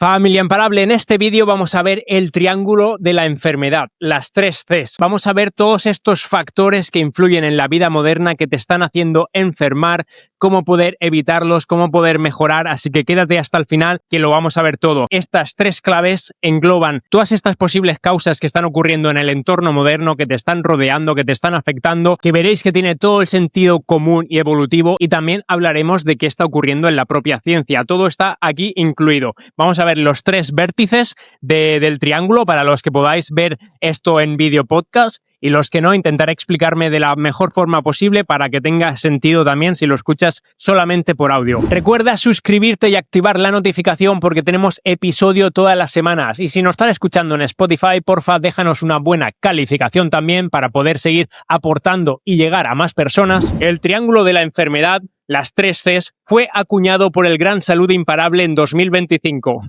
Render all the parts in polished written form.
Familia Imparable, en este vídeo vamos a ver el triángulo de la enfermedad, las 3 Cs. Vamos a ver todos estos factores que influyen en la vida moderna que te están haciendo enfermar, cómo poder evitarlos, cómo poder mejorar, así que quédate hasta el final que lo vamos a ver todo. Estas 3 claves engloban todas estas posibles causas que están ocurriendo en el entorno moderno, que te están rodeando, que te están afectando, que veréis que tiene todo el sentido común y evolutivo, y también hablaremos de qué está ocurriendo en la propia ciencia. Todo está aquí incluido. Vamos a ver los 3 vértices del triángulo para los que podáis ver esto en vídeo podcast, y los que no, intentaré explicarme de la mejor forma posible para que tenga sentido también si lo escuchas solamente por audio. Recuerda suscribirte y activar la notificación porque tenemos episodio todas las semanas, y si nos estás escuchando en Spotify, porfa, déjanos una buena calificación también para poder seguir aportando y llegar a más personas. El triángulo de la enfermedad, las 3 Cs, fue acuñado por el gran Salud Imparable en 2025.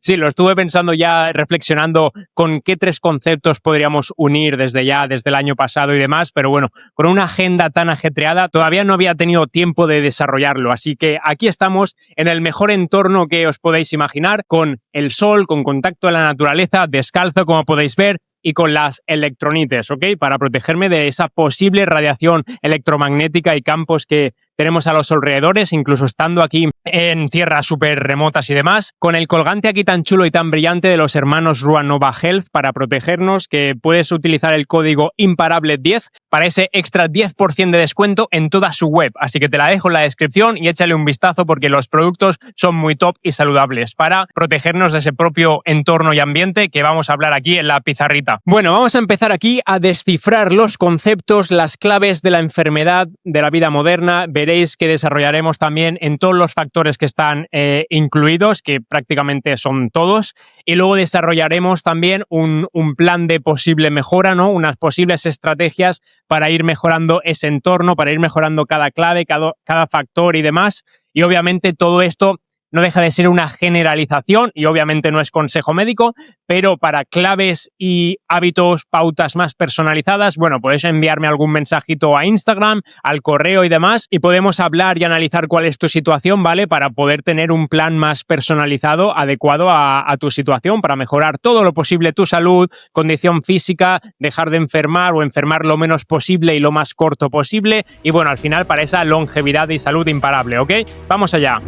Sí, lo estuve pensando ya, reflexionando con qué 3 conceptos podríamos unir desde el año pasado y demás, pero bueno, con una agenda tan ajetreada todavía no había tenido tiempo de desarrollarlo, así que aquí estamos en el mejor entorno que os podéis imaginar, con el sol, con contacto a la naturaleza, descalzo como podéis ver, y con las electronites, ¿ok? Para protegerme de esa posible radiación electromagnética y campos que tenemos a los alrededores, incluso estando aquí en tierras súper remotas y demás, con el colgante aquí tan chulo y tan brillante de los hermanos Ruanova Health para protegernos, que puedes utilizar el código Imparable10 para ese extra 10% de descuento en toda su web, así que te la dejo en la descripción y échale un vistazo porque los productos son muy top y saludables para protegernos de ese propio entorno y ambiente que vamos a hablar aquí en la pizarrita. Bueno, vamos a empezar aquí a descifrar los conceptos, las claves de la enfermedad de la vida moderna. Veréis que desarrollaremos también en todos los factores que están incluidos, que prácticamente son todos, y luego desarrollaremos también un plan de posible mejora, ¿no? Unas posibles estrategias para ir mejorando ese entorno, para ir mejorando cada clave, cada factor y demás. Y obviamente todo esto no deja de ser una generalización y obviamente no es consejo médico, pero para claves y hábitos, pautas más personalizadas, bueno, podéis enviarme algún mensajito a Instagram, al correo y demás, y podemos hablar y analizar cuál es tu situación, ¿vale? Para poder tener un plan más personalizado, adecuado a tu situación, para mejorar todo lo posible tu salud, condición física, dejar de enfermar o enfermar lo menos posible y lo más corto posible, y bueno, al final para esa longevidad y salud imparable, ¿ok? Vamos allá.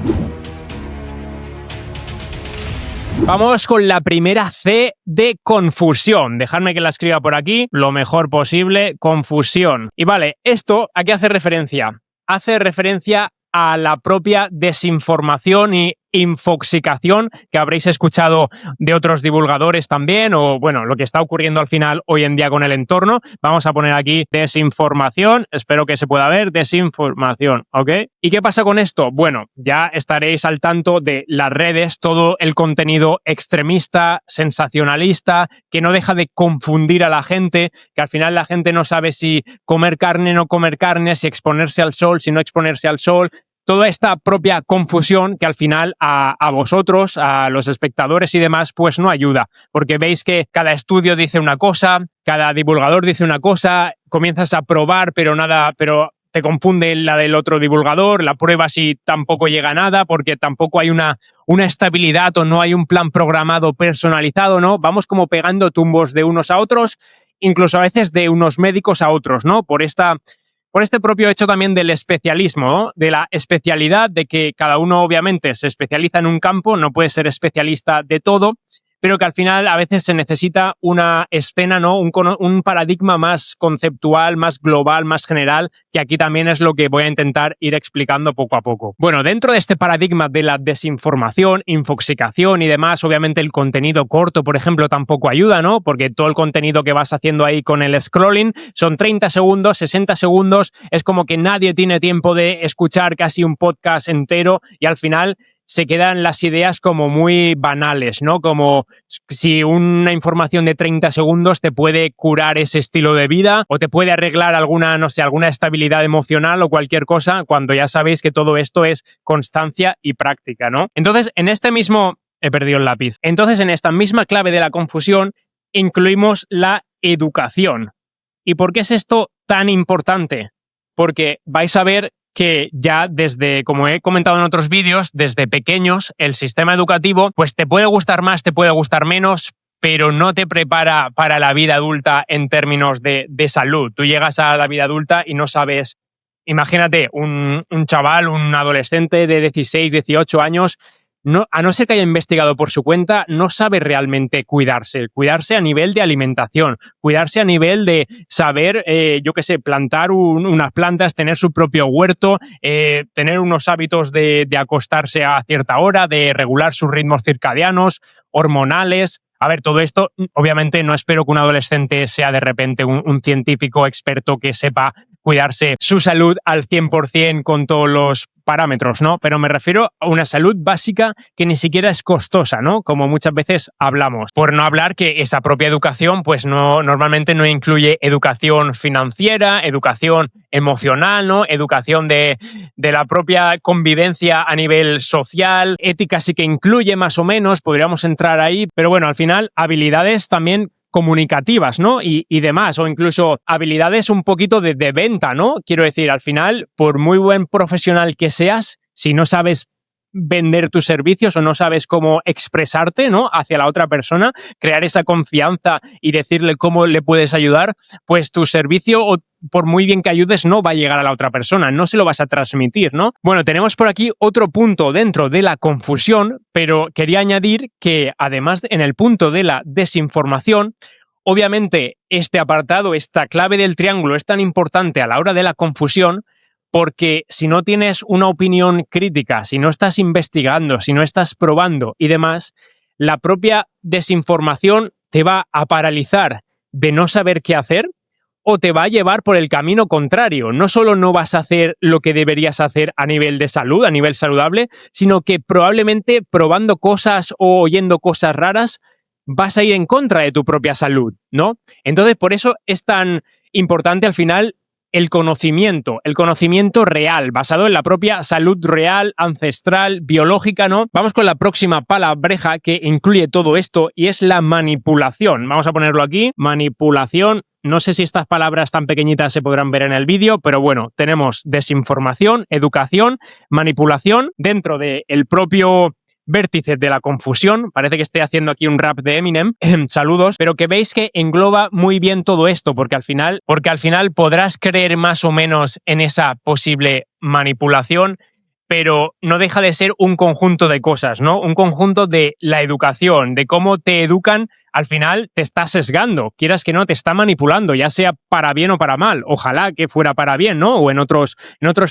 Vamos con la primera C de confusión. Dejadme que la escriba por aquí lo mejor posible. Confusión. Y vale, ¿esto a qué hace referencia? Hace referencia a la propia desinformación y infoxicación que habréis escuchado de otros divulgadores también, o bueno, lo que está ocurriendo al final hoy en día con el entorno. Vamos a poner aquí desinformación, espero que se pueda ver, desinformación, ¿ok? ¿Y qué pasa con esto? Bueno, ya estaréis al tanto de las redes, todo el contenido extremista, sensacionalista, que no deja de confundir a la gente, que al final la gente no sabe si comer carne, no comer carne, si exponerse al sol, si no exponerse al sol. Toda esta propia confusión que al final a vosotros, a los espectadores y demás, pues no ayuda, porque veis que cada estudio dice una cosa, cada divulgador dice una cosa, comienzas a probar, pero te confunde la del otro divulgador, la pruebas y tampoco llega a nada, porque tampoco hay una estabilidad o no hay un plan programado personalizado, ¿no? Vamos como pegando tumbos de unos a otros, incluso a veces de unos médicos a otros, ¿no? Por este propio hecho también del especialismo, ¿no? De la especialidad, de que cada uno obviamente se especializa en un campo, no puede ser especialista de todo, pero que al final a veces se necesita una escena, ¿no? Un paradigma más conceptual, más global, más general, que aquí también es lo que voy a intentar ir explicando poco a poco. Bueno, dentro de este paradigma de la desinformación, infoxicación y demás, obviamente el contenido corto, por ejemplo, tampoco ayuda, ¿no? Porque todo el contenido que vas haciendo ahí con el scrolling son 30 segundos, 60 segundos, es como que nadie tiene tiempo de escuchar casi un podcast entero y al final se quedan las ideas como muy banales, ¿no? Como si una información de 30 segundos te puede curar ese estilo de vida o te puede arreglar alguna estabilidad emocional o cualquier cosa, cuando ya sabéis que todo esto es constancia y práctica, ¿no? Entonces, en he perdido el lápiz. Entonces, en esta misma clave de la confusión, incluimos la educación. ¿Y por qué es esto tan importante? Porque vais a ver que ya desde, como he comentado en otros vídeos, desde pequeños el sistema educativo pues te puede gustar más, te puede gustar menos, pero no te prepara para la vida adulta en términos de salud. Tú llegas a la vida adulta y no sabes, imagínate, un chaval, un adolescente de 16, 18 años, no, a no ser que haya investigado por su cuenta, no sabe realmente cuidarse. Cuidarse a nivel de alimentación, cuidarse a nivel de saber, yo qué sé, plantar unas plantas, tener su propio huerto, tener unos hábitos de acostarse a cierta hora, de regular sus ritmos circadianos, hormonales. A ver, todo esto, obviamente no espero que un adolescente sea de repente un científico experto que sepa cuidarse su salud al 100% con todos los parámetros, ¿no? Pero me refiero a una salud básica que ni siquiera es costosa, ¿no? Como muchas veces hablamos. Por no hablar que esa propia educación, pues normalmente no incluye educación financiera, educación emocional, ¿no? Educación de la propia convivencia a nivel social, ética sí que incluye más o menos, podríamos entrar ahí, pero bueno, al final habilidades también comunicativas, ¿no? Y demás, o incluso habilidades un poquito de venta, ¿no? Quiero decir, al final, por muy buen profesional que seas, si no sabes vender tus servicios o no sabes cómo expresarte, ¿no? Hacia la otra persona, crear esa confianza y decirle cómo le puedes ayudar, pues tu servicio, o por muy bien que ayudes, no va a llegar a la otra persona, no se lo vas a transmitir, ¿no? Bueno, tenemos por aquí otro punto dentro de la confusión, pero quería añadir que además en el punto de la desinformación, obviamente este apartado, esta clave del triángulo es tan importante a la hora de la confusión, porque si no tienes una opinión crítica, si no estás investigando, si no estás probando y demás, la propia desinformación te va a paralizar de no saber qué hacer o te va a llevar por el camino contrario. No solo no vas a hacer lo que deberías hacer a nivel de salud, a nivel saludable, sino que probablemente probando cosas o oyendo cosas raras vas a ir en contra de tu propia salud, ¿no? Entonces, por eso es tan importante al final el conocimiento real, basado en la propia salud real, ancestral, biológica, ¿no? Vamos con la próxima palabreja que incluye todo esto y es la manipulación. Vamos a ponerlo aquí, manipulación. No sé si estas palabras tan pequeñitas se podrán ver en el vídeo, pero bueno, tenemos desinformación, educación, manipulación dentro del propio vértices de la confusión. Parece que estoy haciendo aquí un rap de Eminem. Saludos, pero que veis que engloba muy bien todo esto, porque al final podrás creer más o menos en esa posible manipulación, pero no deja de ser un conjunto de cosas, ¿no? Un conjunto de la educación, de cómo te educan, al final te está sesgando, quieras que no, te está manipulando, ya sea para bien o para mal. Ojalá que fuera para bien, ¿no? O en otros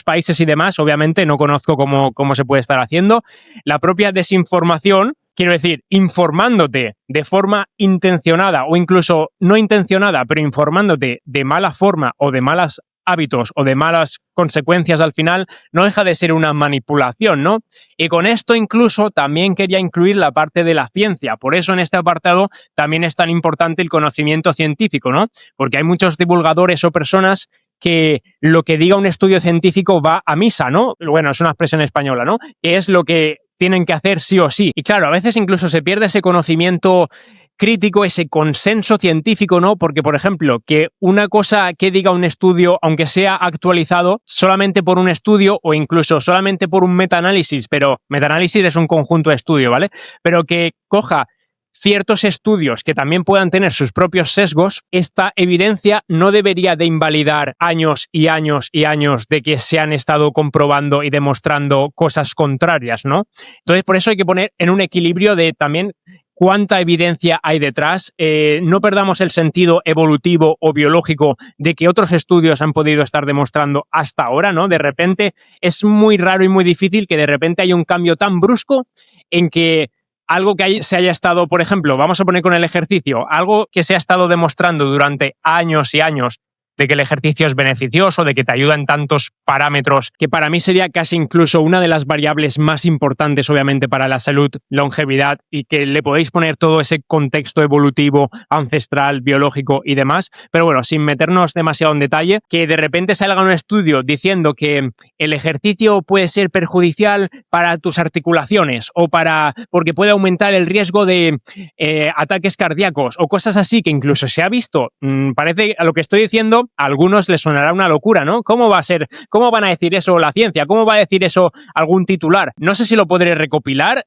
países y demás, obviamente no conozco cómo se puede estar haciendo. La propia desinformación, quiero decir, informándote de forma intencionada o incluso no intencionada, pero informándote de mala forma o de malas hábitos o de malas consecuencias al final, no deja de ser una manipulación, ¿no? Y con esto incluso también quería incluir la parte de la ciencia. Por eso en este apartado también es tan importante el conocimiento científico, ¿no? Porque hay muchos divulgadores o personas que lo que diga un estudio científico va a misa, ¿no? Bueno, es una expresión española, ¿no? Que es lo que tienen que hacer sí o sí. Y claro, a veces incluso se pierde ese conocimiento crítico, ese consenso científico, ¿no? Porque, por ejemplo, que una cosa que diga un estudio, aunque sea actualizado, solamente por un estudio o incluso solamente por un metaanálisis, pero metaanálisis es un conjunto de estudios, ¿vale? Pero que coja ciertos estudios que también puedan tener sus propios sesgos, esta evidencia no debería de invalidar años y años y años de que se han estado comprobando y demostrando cosas contrarias, ¿no? Entonces, por eso hay que poner en un equilibrio de también cuánta evidencia hay detrás. No perdamos el sentido evolutivo o biológico de que otros estudios han podido estar demostrando hasta ahora, ¿no? De repente es muy raro y muy difícil que de repente haya un cambio tan brusco en que algo que se haya estado, por ejemplo, vamos a poner con el ejercicio, algo que se ha estado demostrando durante años y años de que el ejercicio es beneficioso, de que te ayuda en tantos parámetros, que para mí sería casi incluso una de las variables más importantes, obviamente, para la salud, longevidad, y que le podéis poner todo ese contexto evolutivo, ancestral, biológico y demás. Pero bueno, sin meternos demasiado en detalle, que de repente salga un estudio diciendo que el ejercicio puede ser perjudicial para tus articulaciones o porque puede aumentar el riesgo de ataques cardíacos o cosas así, que incluso se ha visto, parece a lo que estoy diciendo, esto a algunos les sonará una locura, ¿no? ¿Cómo va a ser? ¿Cómo van a decir eso la ciencia? ¿Cómo va a decir eso algún titular? No sé si lo podré recopilar,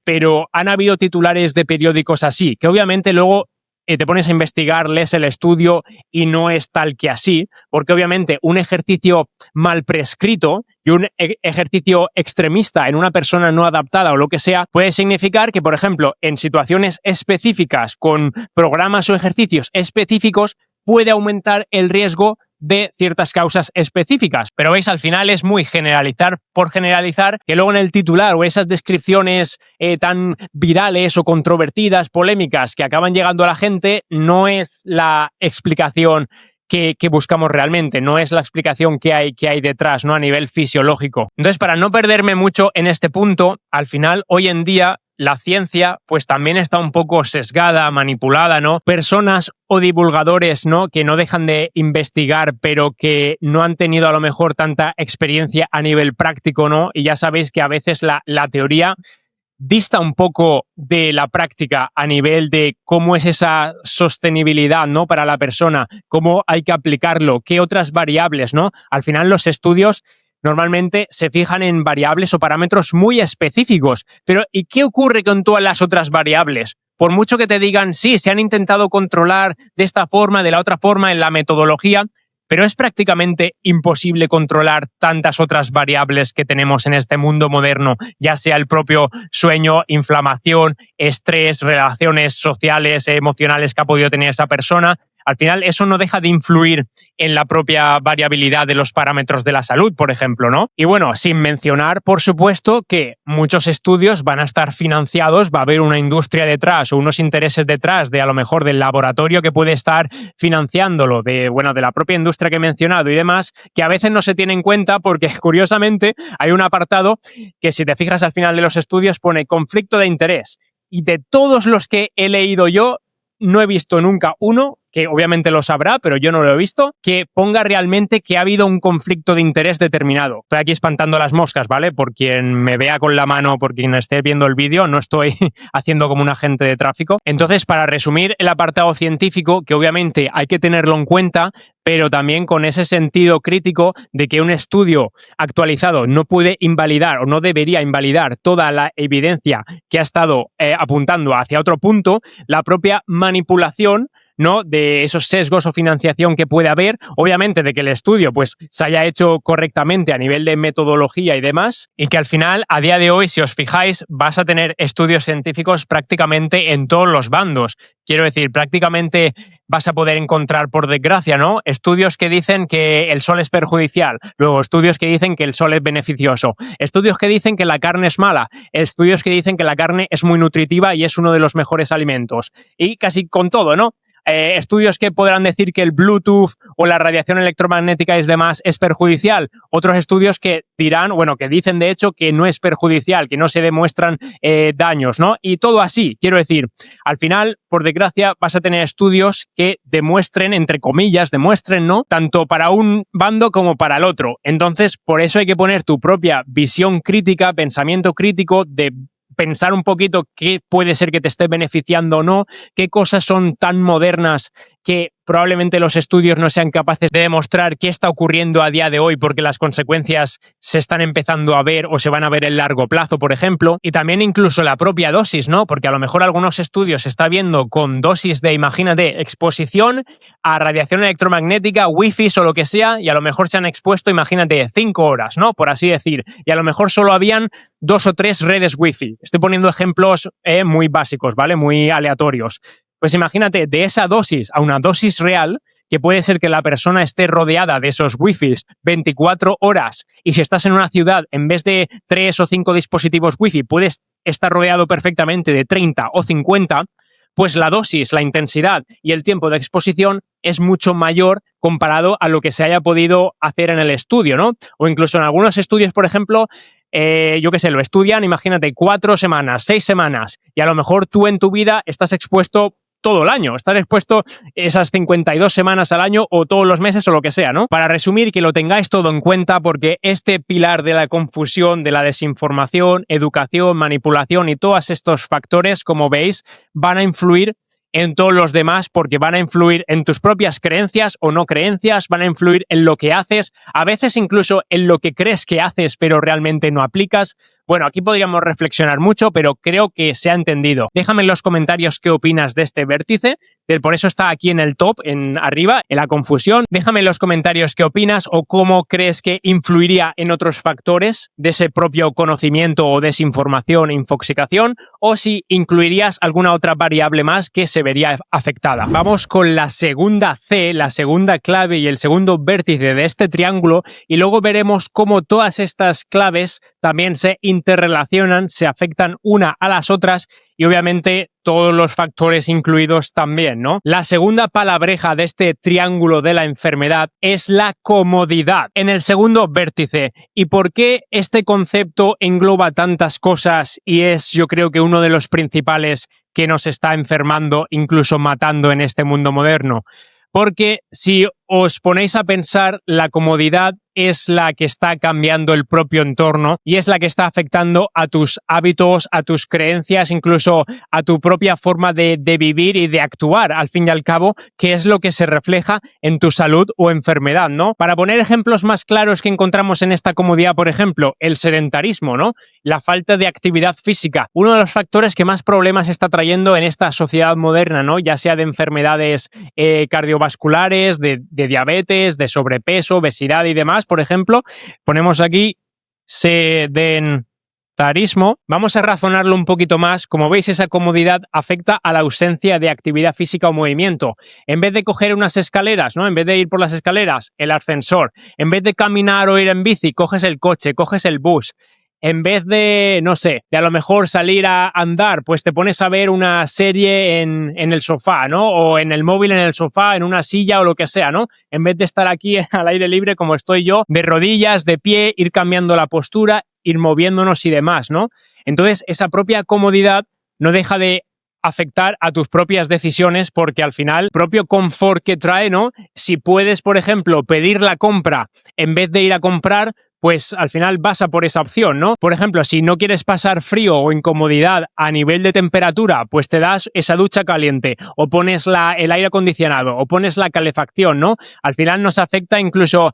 pero han habido titulares de periódicos así, que obviamente luego te pones a investigar, lees el estudio y no es tal que así, porque obviamente un ejercicio mal prescrito y un ejercicio extremista en una persona no adaptada o lo que sea puede significar que, por ejemplo, en situaciones específicas con programas o ejercicios específicos puede aumentar el riesgo de ciertas causas específicas. Pero veis, al final es muy generalizar por generalizar, que luego en el titular o esas descripciones tan virales o controvertidas, polémicas, que acaban llegando a la gente, no es la explicación que buscamos realmente, no es la explicación que hay detrás, ¿no? A nivel fisiológico. Entonces, para no perderme mucho en este punto, al final, hoy en día, la ciencia pues también está un poco sesgada, manipulada, ¿no? Personas o divulgadores, ¿no? Que no dejan de investigar, pero que no han tenido a lo mejor tanta experiencia a nivel práctico, ¿no? Y ya sabéis que a veces la teoría dista un poco de la práctica a nivel de cómo es esa sostenibilidad, ¿no? Para la persona, cómo hay que aplicarlo, qué otras variables, ¿no? Al final los estudios normalmente se fijan en variables o parámetros muy específicos. Pero ¿y qué ocurre con todas las otras variables? Por mucho que te digan, sí, se han intentado controlar de esta forma, de la otra forma, en la metodología, pero es prácticamente imposible controlar tantas otras variables que tenemos en este mundo moderno, ya sea el propio sueño, inflamación, estrés, relaciones sociales, emocionales que ha podido tener esa persona. Al final, eso no deja de influir en la propia variabilidad de los parámetros de la salud, por ejemplo, ¿no? Y bueno, sin mencionar, por supuesto, que muchos estudios van a estar financiados, va a haber una industria detrás o unos intereses detrás de a lo mejor del laboratorio que puede estar financiándolo, de la propia industria que he mencionado y demás, que a veces no se tiene en cuenta porque, curiosamente, hay un apartado que, si te fijas al final de los estudios, pone conflicto de interés. Y de todos los que he leído yo, no he visto nunca uno, que obviamente lo sabrá, pero yo no lo he visto, que ponga realmente que ha habido un conflicto de interés determinado. Estoy aquí espantando las moscas, ¿vale? Por quien me vea con la mano, por quien esté viendo el vídeo, no estoy haciendo como un agente de tráfico. Entonces, para resumir el apartado científico, que obviamente hay que tenerlo en cuenta, pero también con ese sentido crítico de que un estudio actualizado no puede invalidar o no debería invalidar toda la evidencia que ha estado apuntando hacia otro punto, la propia manipulación, ¿no? De esos sesgos o financiación que puede haber, obviamente de que el estudio pues se haya hecho correctamente a nivel de metodología y demás, y que al final, a día de hoy, si os fijáis, vas a tener estudios científicos prácticamente en todos los bandos. Quiero decir, prácticamente vas a poder encontrar, por desgracia, ¿no? Estudios que dicen que el sol es perjudicial, luego estudios que dicen que el sol es beneficioso, estudios que dicen que la carne es mala, estudios que dicen que la carne es muy nutritiva y es uno de los mejores alimentos. Y casi con todo, ¿no? Estudios que podrán decir que el Bluetooth o la radiación electromagnética y demás es perjudicial. Otros estudios que dirán, que dicen de hecho que no es perjudicial, que no se demuestran daños, ¿no? Y todo así, quiero decir, al final, por desgracia, vas a tener estudios que demuestren, entre comillas, ¿no? Tanto para un bando como para el otro. Entonces, por eso hay que poner tu propia visión crítica, pensamiento crítico de pensar un poquito qué puede ser que te esté beneficiando o no, qué cosas son tan modernas que probablemente los estudios no sean capaces de demostrar qué está ocurriendo a día de hoy porque las consecuencias se están empezando a ver o se van a ver en largo plazo, por ejemplo, y también incluso la propia dosis, ¿no? Porque a lo mejor algunos estudios se está viendo con dosis de, imagínate, exposición a radiación electromagnética, wifi o lo que sea, y a lo mejor se han expuesto, imagínate, 5 horas, ¿no? Por así decir, y a lo mejor solo habían 2 o 3 redes wifi. Estoy poniendo ejemplos muy básicos, ¿vale? Muy aleatorios. Pues imagínate, de esa dosis a una dosis real, que puede ser que la persona esté rodeada de esos wifis 24 horas y si estás en una ciudad, en vez de 3 o 5 dispositivos wifi, puedes estar rodeado perfectamente de 30 o 50, pues la dosis, la intensidad y el tiempo de exposición es mucho mayor comparado a lo que se haya podido hacer en el estudio, ¿no? O incluso en algunos estudios, por ejemplo, lo estudian, imagínate, 4 semanas, 6 semanas, y a lo mejor tú en tu vida estás expuesto todo el año, estar expuesto esas 52 semanas al año o todos los meses o lo que sea, ¿no? Para resumir, que lo tengáis todo en cuenta porque este pilar de la confusión, de la desinformación, educación, manipulación y todos estos factores, como veis, van a influir en todos los demás porque van a influir en tus propias creencias o no creencias, van a influir en lo que haces, a veces incluso en lo que crees que haces pero realmente no aplicas. Bueno, aquí podríamos reflexionar mucho, pero creo que se ha entendido. Déjame en los comentarios qué opinas de este vértice. Por eso está aquí en el top, en arriba, en la confusión. Déjame en los comentarios qué opinas o cómo crees que influiría en otros factores de ese propio conocimiento o desinformación e infoxicación, o si incluirías alguna otra variable más que se vería afectada. Vamos con la segunda C, la segunda clave y el segundo vértice de este triángulo, y luego veremos cómo todas estas claves también se interrelacionan, se afectan una a las otras y obviamente todos los factores incluidos también, ¿no? La segunda palabreja de este triángulo de la enfermedad es la comodidad en el segundo vértice. ¿Y por qué este concepto engloba tantas cosas y es, yo creo que uno de los principales que nos está enfermando, incluso matando en este mundo moderno? Porque si os ponéis a pensar, la comodidad es la que está cambiando el propio entorno y es la que está afectando a tus hábitos, a tus creencias, incluso a tu propia forma de vivir y de actuar, al fin y al cabo, que es lo que se refleja en tu salud o enfermedad, ¿no? Para poner ejemplos más claros que encontramos en esta comodidad, por ejemplo, el sedentarismo, ¿no? La falta de actividad física, uno de los factores que más problemas está trayendo en esta sociedad moderna, ¿no? Ya sea de enfermedades cardiovasculares, de diabetes, de sobrepeso, obesidad y demás. Por ejemplo, ponemos aquí sedentarismo. Vamos a razonarlo un poquito más. Como veis, esa comodidad afecta a la ausencia de actividad física o movimiento. En vez de coger unas escaleras, ¿no? En vez de ir por las escaleras, el ascensor. En vez de caminar o ir en bici, coges el coche, coges el bus. En vez de, no sé, de a lo mejor salir a andar, pues te pones a ver una serie en el sofá, ¿no? O en el móvil en el sofá, en una silla o lo que sea, ¿no? En vez de estar aquí al aire libre como estoy yo, de rodillas, de pie, ir cambiando la postura, ir moviéndonos y demás, ¿no? Entonces, esa propia comodidad no deja de afectar a tus propias decisiones porque al final, el propio confort que trae, ¿no? Si puedes, por ejemplo, pedir la compra en vez de ir a comprar, pues al final vas a por esa opción, ¿no? Por ejemplo, si no quieres pasar frío o incomodidad a nivel de temperatura, pues te das esa ducha caliente o pones el aire acondicionado o pones la calefacción, ¿no? Al final nos afecta incluso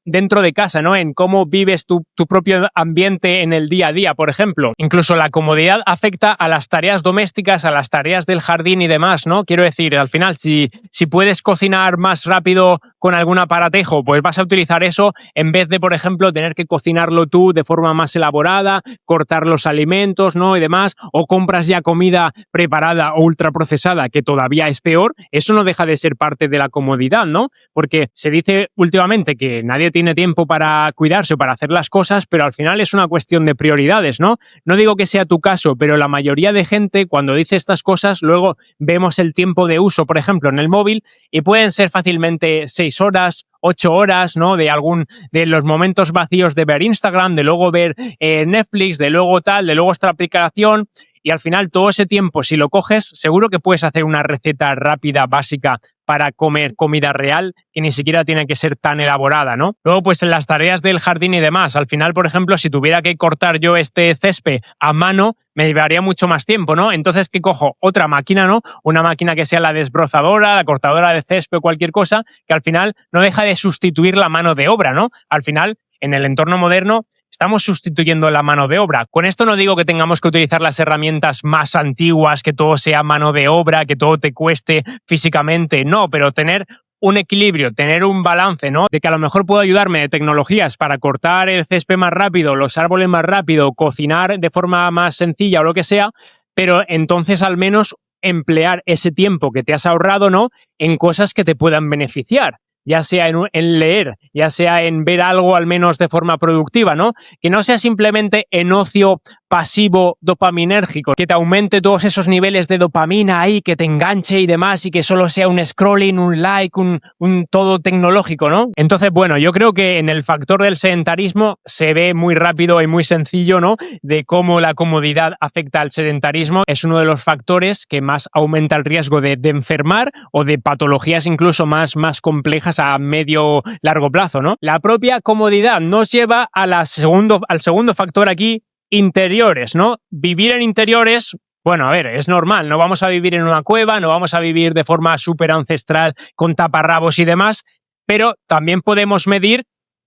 dentro de casa, ¿no? En cómo vives tu propio ambiente en el día a día, por ejemplo. Incluso la comodidad afecta a las tareas domésticas, a las tareas del jardín y demás, ¿no? Quiero decir, al final, si puedes cocinar más rápido con algún aparatejo, pues vas a utilizar eso en vez de, por ejemplo, tener que cocinarlo tú de forma más elaborada, cortar los alimentos, ¿no? Y demás, o compras ya comida preparada o ultraprocesada, que todavía es peor. Eso no deja de ser parte de la comodidad, ¿no? Porque se dice últimamente que nadie tiene tiempo para cuidarse o para hacer las cosas, pero al final es una cuestión de prioridades, ¿no? No digo que sea tu caso, pero la mayoría de gente, cuando dice estas cosas, luego vemos el tiempo de uso, por ejemplo, en el móvil, y pueden ser fácilmente 6 horas, 8 horas, ¿no? De los momentos vacíos de ver Instagram, de luego ver Netflix, de luego tal, de luego esta aplicación. Y al final todo ese tiempo, si lo coges, seguro que puedes hacer una receta rápida, básica, para comer comida real, que ni siquiera tiene que ser tan elaborada, ¿no? Luego, pues en las tareas del jardín y demás, al final, por ejemplo, si tuviera que cortar yo este césped a mano, me llevaría mucho más tiempo, ¿no? Entonces, ¿qué cojo? Otra máquina, ¿no? Una máquina que sea la desbrozadora, la cortadora de césped o cualquier cosa, que al final no deja de sustituir la mano de obra, ¿no? Al final, en el entorno moderno, estamos sustituyendo la mano de obra. Con esto no digo que tengamos que utilizar las herramientas más antiguas, que todo sea mano de obra, que todo te cueste físicamente, no, pero tener un equilibrio, tener un balance, ¿no? De que a lo mejor puedo ayudarme de tecnologías para cortar el césped más rápido, los árboles más rápido, cocinar de forma más sencilla o lo que sea, pero entonces al menos emplear ese tiempo que te has ahorrado, ¿no? En cosas que te puedan beneficiar. Ya sea en leer, ya sea en ver algo al menos de forma productiva, ¿no? Que no sea simplemente en ocio pasivo dopaminérgico, que te aumente todos esos niveles de dopamina ahí, que te enganche y demás, y que solo sea un scrolling, un like, un todo tecnológico, ¿no? Entonces, bueno, yo creo que en el factor del sedentarismo se ve muy rápido y muy sencillo, ¿no? De cómo la comodidad afecta al sedentarismo. Es uno de los factores que más aumenta el riesgo de enfermar o de patologías incluso más complejas a medio largo plazo, ¿no? La propia comodidad nos lleva al segundo factor aquí, interiores, ¿no? Vivir en interiores Bueno, a ver, es normal, no vamos a vivir en una cueva, no vamos a vivir de forma súper ancestral con taparrabos y demás, pero también podemos medir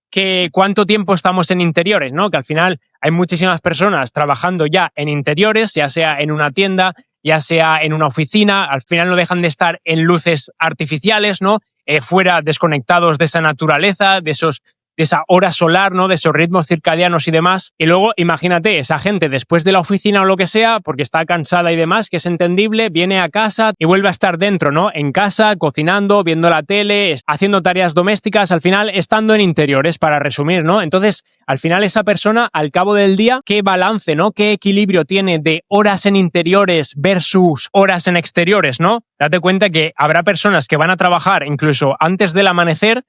que cuánto tiempo estamos en interiores, ¿no? Que al final hay muchísimas personas trabajando ya en interiores, ya sea en una tienda, ya sea en una oficina, al final no dejan de estar en luces artificiales, ¿no? Fuera, desconectados de esa naturaleza, de esa hora solar, ¿no? De esos ritmos circadianos y demás. Y luego, imagínate, esa gente después de la oficina o lo que sea, porque está cansada y demás, que es entendible, viene a casa y vuelve a estar dentro, ¿no? En casa, cocinando, viendo la tele, haciendo tareas domésticas, al final estando en interiores, para resumir, ¿no? Entonces, al final esa persona, al cabo del día, ¿qué balance, ¿no? ¿Qué equilibrio tiene de horas en interiores versus horas en exteriores, ¿no? Date cuenta que habrá personas que van a trabajar incluso antes del amanecer,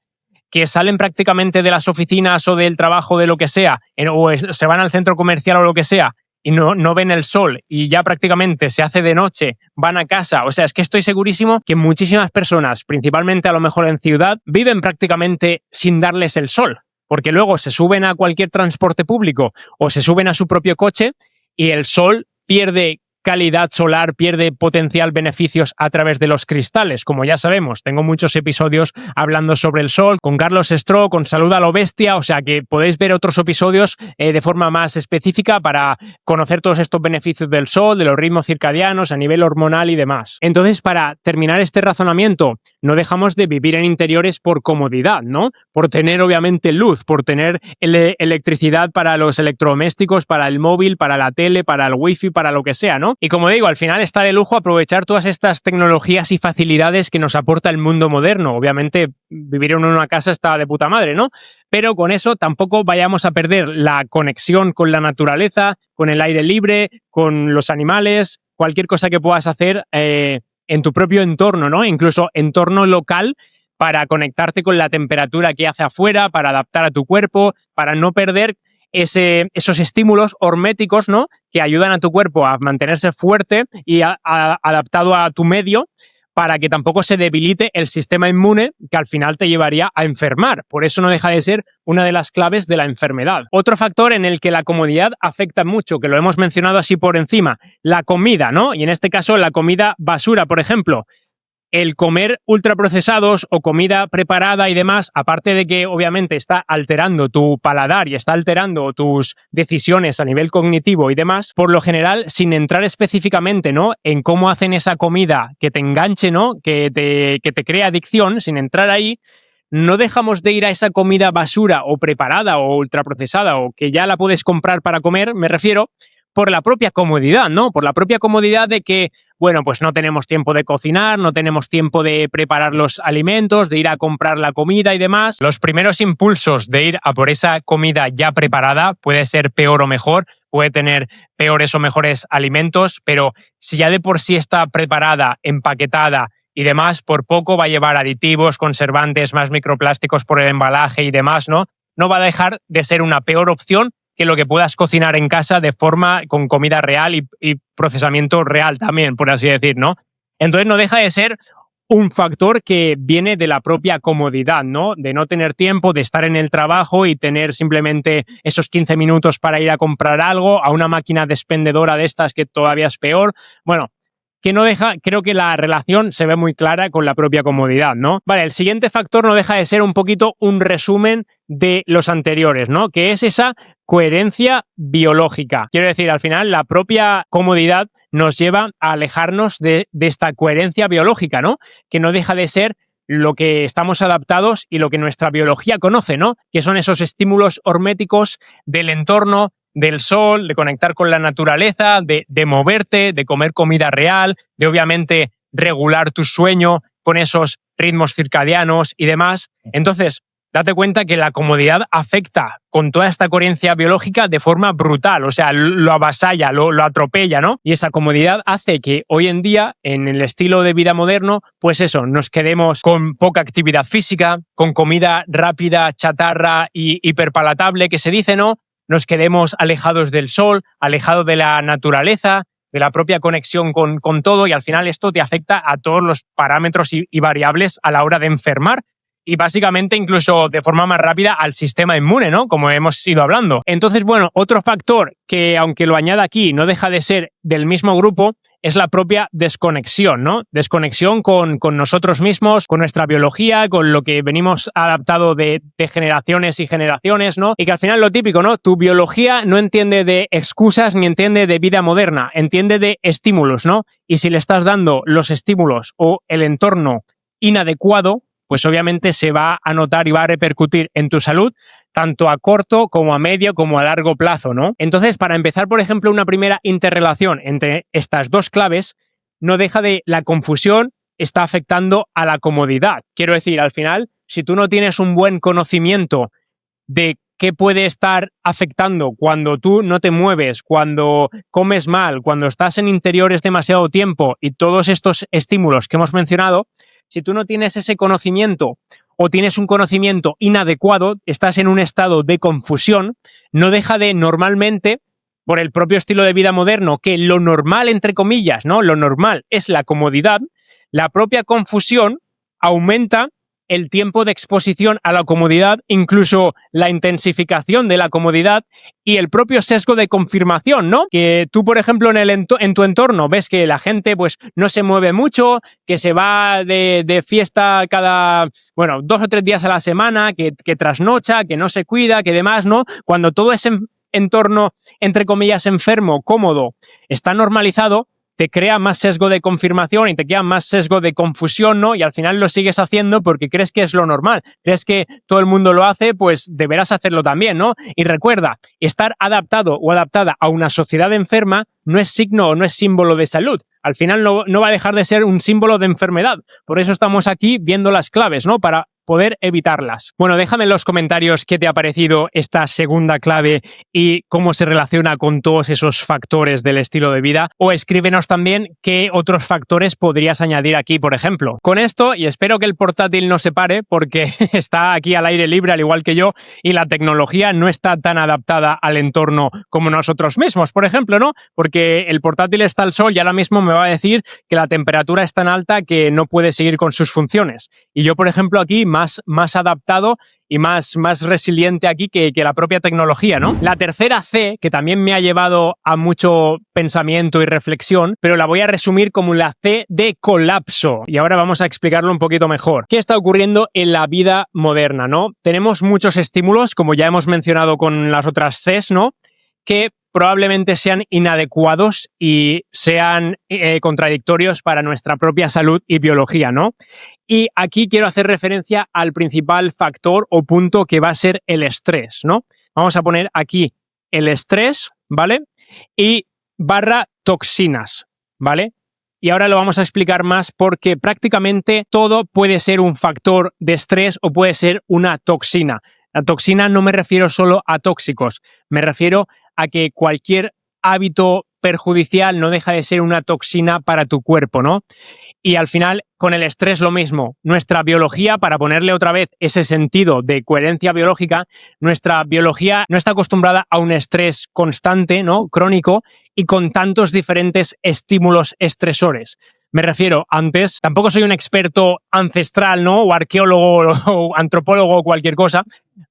que salen prácticamente de las oficinas o del trabajo, de lo que sea, o se van al centro comercial o lo que sea, y no ven el sol y ya prácticamente se hace de noche, van a casa. O sea, es que estoy segurísimo que muchísimas personas, principalmente a lo mejor en ciudad, viven prácticamente sin darles el sol, porque luego se suben a cualquier transporte público o se suben a su propio coche y el sol pierde calidad solar, pierde potencial beneficios a través de los cristales. Como ya sabemos, tengo muchos episodios hablando sobre el sol con Carlos Stroh, con Salud a lo Bestia, o sea que podéis ver otros episodios de forma más específica para conocer todos estos beneficios del sol, de los ritmos circadianos a nivel hormonal y demás. Entonces, para terminar este razonamiento, no dejamos de vivir en interiores por comodidad, ¿no? Por tener obviamente luz, por tener electricidad para los electrodomésticos, para el móvil, para la tele, para el wifi, para lo que sea, ¿no? Y como digo, al final está de lujo aprovechar todas estas tecnologías y facilidades que nos aporta el mundo moderno. Obviamente, vivir en una casa está de puta madre, ¿no? Pero con eso tampoco vayamos a perder la conexión con la naturaleza, con el aire libre, con los animales, cualquier cosa que puedas hacer en tu propio entorno, ¿no? Incluso entorno local, para conectarte con la temperatura que hace afuera, para adaptar a tu cuerpo, para no perder esos estímulos horméticos, ¿no? Que ayudan a tu cuerpo a mantenerse fuerte y adaptado a tu medio, para que tampoco se debilite el sistema inmune, que al final te llevaría a enfermar. Por eso no deja de ser una de las claves de la enfermedad. Otro factor en el que la comodidad afecta mucho, que lo hemos mencionado así por encima, la comida, ¿no? Y en este caso la comida basura, por ejemplo. El comer ultraprocesados o comida preparada y demás, aparte de que obviamente está alterando tu paladar y está alterando tus decisiones a nivel cognitivo y demás, por lo general, sin entrar específicamente, ¿no?, en cómo hacen esa comida que te enganche, ¿no?, que te crea adicción, sin entrar ahí, no dejamos de ir a esa comida basura o preparada o ultraprocesada o que ya la puedes comprar para comer, me refiero, por la propia comodidad, ¿no? Por la propia comodidad de que, bueno, pues no tenemos tiempo de cocinar, no tenemos tiempo de preparar los alimentos, de ir a comprar la comida y demás. Los primeros impulsos de ir a por esa comida ya preparada puede ser peor o mejor, puede tener peores o mejores alimentos, pero si ya de por sí está preparada, empaquetada y demás, por poco va a llevar aditivos, conservantes, más microplásticos por el embalaje y demás, ¿no? No va a dejar de ser una peor opción que lo que puedas cocinar en casa de forma con comida real y procesamiento real también, por así decir, ¿no? Entonces no deja de ser un factor que viene de la propia comodidad, ¿no? De no tener tiempo, de estar en el trabajo y tener simplemente esos 15 minutos para ir a comprar algo, a una máquina despendedora de estas que todavía es peor. Bueno, que no deja, creo que la relación se ve muy clara con la propia comodidad, ¿no? Vale, el siguiente factor no deja de ser un poquito un resumen de los anteriores, ¿no? Que es esa coherencia biológica. Quiero decir, al final, la propia comodidad nos lleva a alejarnos de esta coherencia biológica, ¿no? Que no deja de ser lo que estamos adaptados y lo que nuestra biología conoce, ¿no? Que son esos estímulos horméticos del entorno, del sol, de conectar con la naturaleza, de moverte, de comer comida real, de obviamente regular tu sueño con esos ritmos circadianos y demás. Entonces, date cuenta que la comodidad afecta con toda esta coherencia biológica de forma brutal, o sea, lo avasalla, lo atropella, ¿no? Y esa comodidad hace que hoy en día, en el estilo de vida moderno, pues eso, nos quedemos con poca actividad física, con comida rápida, chatarra y hiperpalatable, que se dice, ¿no? Nos quedemos alejados del sol, alejados de la naturaleza, de la propia conexión con todo, y al final esto te afecta a todos los parámetros y variables a la hora de enfermar y básicamente incluso de forma más rápida al sistema inmune, ¿no? Como hemos ido hablando. Entonces, bueno, otro factor que aunque lo añada aquí no deja de ser del mismo grupo es la propia desconexión, ¿no? Desconexión con nosotros mismos, con nuestra biología, con lo que venimos adaptado de generaciones y generaciones, ¿no? Y que al final lo típico, ¿no? Tu biología no entiende de excusas ni entiende de vida moderna, entiende de estímulos, ¿no? Y si le estás dando los estímulos o el entorno inadecuado, pues obviamente se va a notar y va a repercutir en tu salud tanto a corto como a medio como a largo plazo, ¿no? Entonces, para empezar, por ejemplo, una primera interrelación entre estas dos claves, no deja de la confusión está afectando a la comodidad. Quiero decir, al final, si tú no tienes un buen conocimiento de qué puede estar afectando cuando tú no te mueves, cuando comes mal, cuando estás en interiores demasiado tiempo y todos estos estímulos que hemos mencionado, si tú no tienes ese conocimiento o tienes un conocimiento inadecuado, estás en un estado de confusión, no deja de normalmente, por el propio estilo de vida moderno, que lo normal, entre comillas, ¿no? Lo normal es la comodidad, la propia confusión aumenta el tiempo de exposición a la comodidad, incluso la intensificación de la comodidad y el propio sesgo de confirmación, ¿no? Que tú, por ejemplo, en tu entorno ves que la gente pues no se mueve mucho, que se va de fiesta cada, 2 o 3 días a la semana, que trasnocha, que no se cuida, que demás, ¿no? Cuando todo ese entorno, entre comillas, enfermo, cómodo, está normalizado, te crea más sesgo de confirmación y te crea más sesgo de confusión, ¿no? Y al final lo sigues haciendo porque crees que es lo normal. Crees que todo el mundo lo hace, pues deberás hacerlo también, ¿no? Y recuerda, estar adaptado o adaptada a una sociedad enferma no es signo o no es símbolo de salud. Al final no va a dejar de ser un símbolo de enfermedad. Por eso estamos aquí viendo las claves, ¿no? Para poder evitarlas. Bueno, déjame en los comentarios qué te ha parecido esta segunda clave y cómo se relaciona con todos esos factores del estilo de vida, o escríbenos también qué otros factores podrías añadir aquí, por ejemplo. Con esto, y espero que el portátil no se pare porque está aquí al aire libre al igual que yo y la tecnología no está tan adaptada al entorno como nosotros mismos, por ejemplo, ¿no? Porque el portátil está al sol y ahora mismo me va a decir que la temperatura es tan alta que no puede seguir con sus funciones. Y yo, por ejemplo, aquí más adaptado y más resiliente aquí que la propia tecnología, ¿no? La tercera C, que también me ha llevado a mucho pensamiento y reflexión, pero la voy a resumir como la C de colapso. Y ahora vamos a explicarlo un poquito mejor. ¿Qué está ocurriendo en la vida moderna, no? Tenemos muchos estímulos, como ya hemos mencionado con las otras Cs, ¿no? Que probablemente sean inadecuados y sean contradictorios para nuestra propia salud y biología, ¿no? Y aquí quiero hacer referencia al principal factor o punto que va a ser el estrés, ¿no? Vamos a poner aquí el estrés, ¿vale? Y barra toxinas, ¿vale? Y ahora lo vamos a explicar más porque prácticamente todo puede ser un factor de estrés o puede ser una toxina. La toxina no me refiero solo a tóxicos, me refiero a que cualquier hábito perjudicial no deja de ser una toxina para tu cuerpo, ¿no? Y al final, con el estrés lo mismo. Nuestra biología, para ponerle otra vez ese sentido de coherencia biológica, nuestra biología no está acostumbrada a un estrés constante, ¿no? Crónico y con tantos diferentes estímulos estresores. Me refiero, antes, tampoco soy un experto ancestral, ¿no? O arqueólogo o antropólogo o cualquier cosa,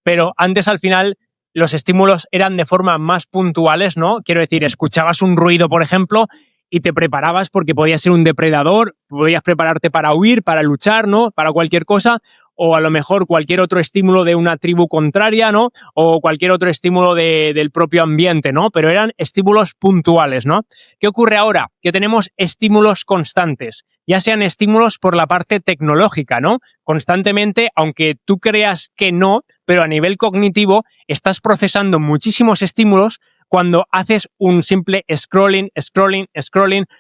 pero antes al final los estímulos eran de forma más puntuales, ¿no? Quiero decir, escuchabas un ruido, por ejemplo, y te preparabas porque podía ser un depredador, podías prepararte para huir, para luchar, ¿no? Para cualquier cosa, o a lo mejor cualquier otro estímulo de una tribu contraria, ¿no? O cualquier otro estímulo del propio ambiente, ¿no? Pero eran estímulos puntuales, ¿no? ¿Qué ocurre ahora? Que tenemos estímulos constantes, ya sean estímulos por la parte tecnológica, ¿no? Constantemente, aunque tú creas que no, pero a nivel cognitivo estás procesando muchísimos estímulos cuando haces un simple scrolling,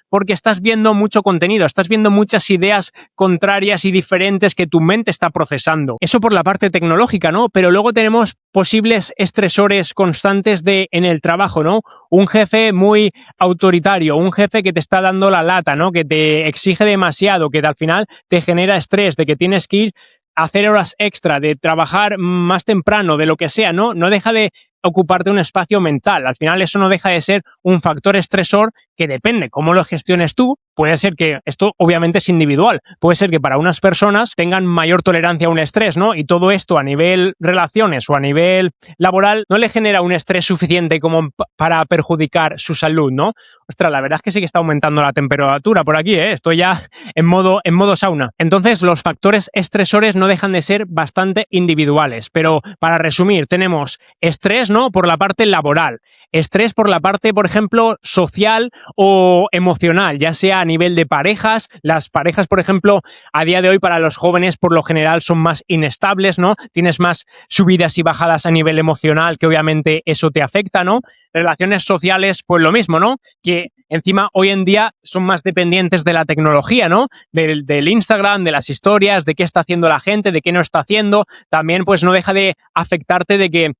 porque estás viendo mucho contenido, estás viendo muchas ideas contrarias y diferentes que tu mente está procesando. Eso por la parte tecnológica, ¿no? Pero luego tenemos posibles estresores constantes en el trabajo, ¿no? Un jefe muy autoritario, un jefe que te está dando la lata, ¿no? Que te exige demasiado, que al final te genera estrés, de que tienes que ir a hacer horas extra, de trabajar más temprano, de lo que sea, ¿no? No deja de ocuparte un espacio mental. Al final eso no deja de ser un factor estresor que depende cómo lo gestiones tú. Puede ser que esto obviamente es individual. Puede ser que para unas personas tengan mayor tolerancia a un estrés, ¿no? Y todo esto a nivel relaciones o a nivel laboral no le genera un estrés suficiente como para perjudicar su salud, ¿no? Ostras, la verdad es que sí que está aumentando la temperatura por aquí, ¿eh? Estoy ya en modo sauna. Entonces, los factores estresores no dejan de ser bastante individuales. Pero para resumir, tenemos estrés, ¿no? Por la parte laboral. Estrés por la parte, por ejemplo, social o emocional, ya sea a nivel de parejas. Las parejas, por ejemplo, a día de hoy para los jóvenes por lo general son más inestables, ¿no? Tienes más subidas y bajadas a nivel emocional, que obviamente eso te afecta, ¿no? Relaciones sociales, pues lo mismo, ¿no? Que encima hoy en día son más dependientes de la tecnología, ¿no? Del Instagram, de las historias, de qué está haciendo la gente, de qué no está haciendo. También pues no deja de afectarte de que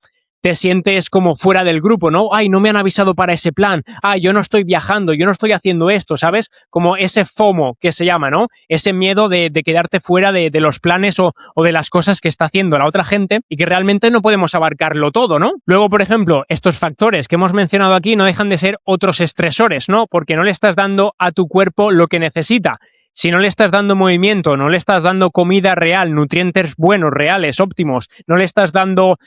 te sientes como fuera del grupo, ¿no? Ay, no me han avisado para ese plan. Ay, yo no estoy viajando, yo no estoy haciendo esto, ¿sabes? Como ese FOMO que se llama, ¿no? Ese miedo de quedarte fuera de los planes o de las cosas que está haciendo la otra gente y que realmente no podemos abarcarlo todo, ¿no? Luego, por ejemplo, estos factores que hemos mencionado aquí no dejan de ser otros estresores, ¿no? Porque no le estás dando a tu cuerpo lo que necesita. Si no le estás dando movimiento, no le estás dando comida real, nutrientes buenos, reales, óptimos, no le estás dando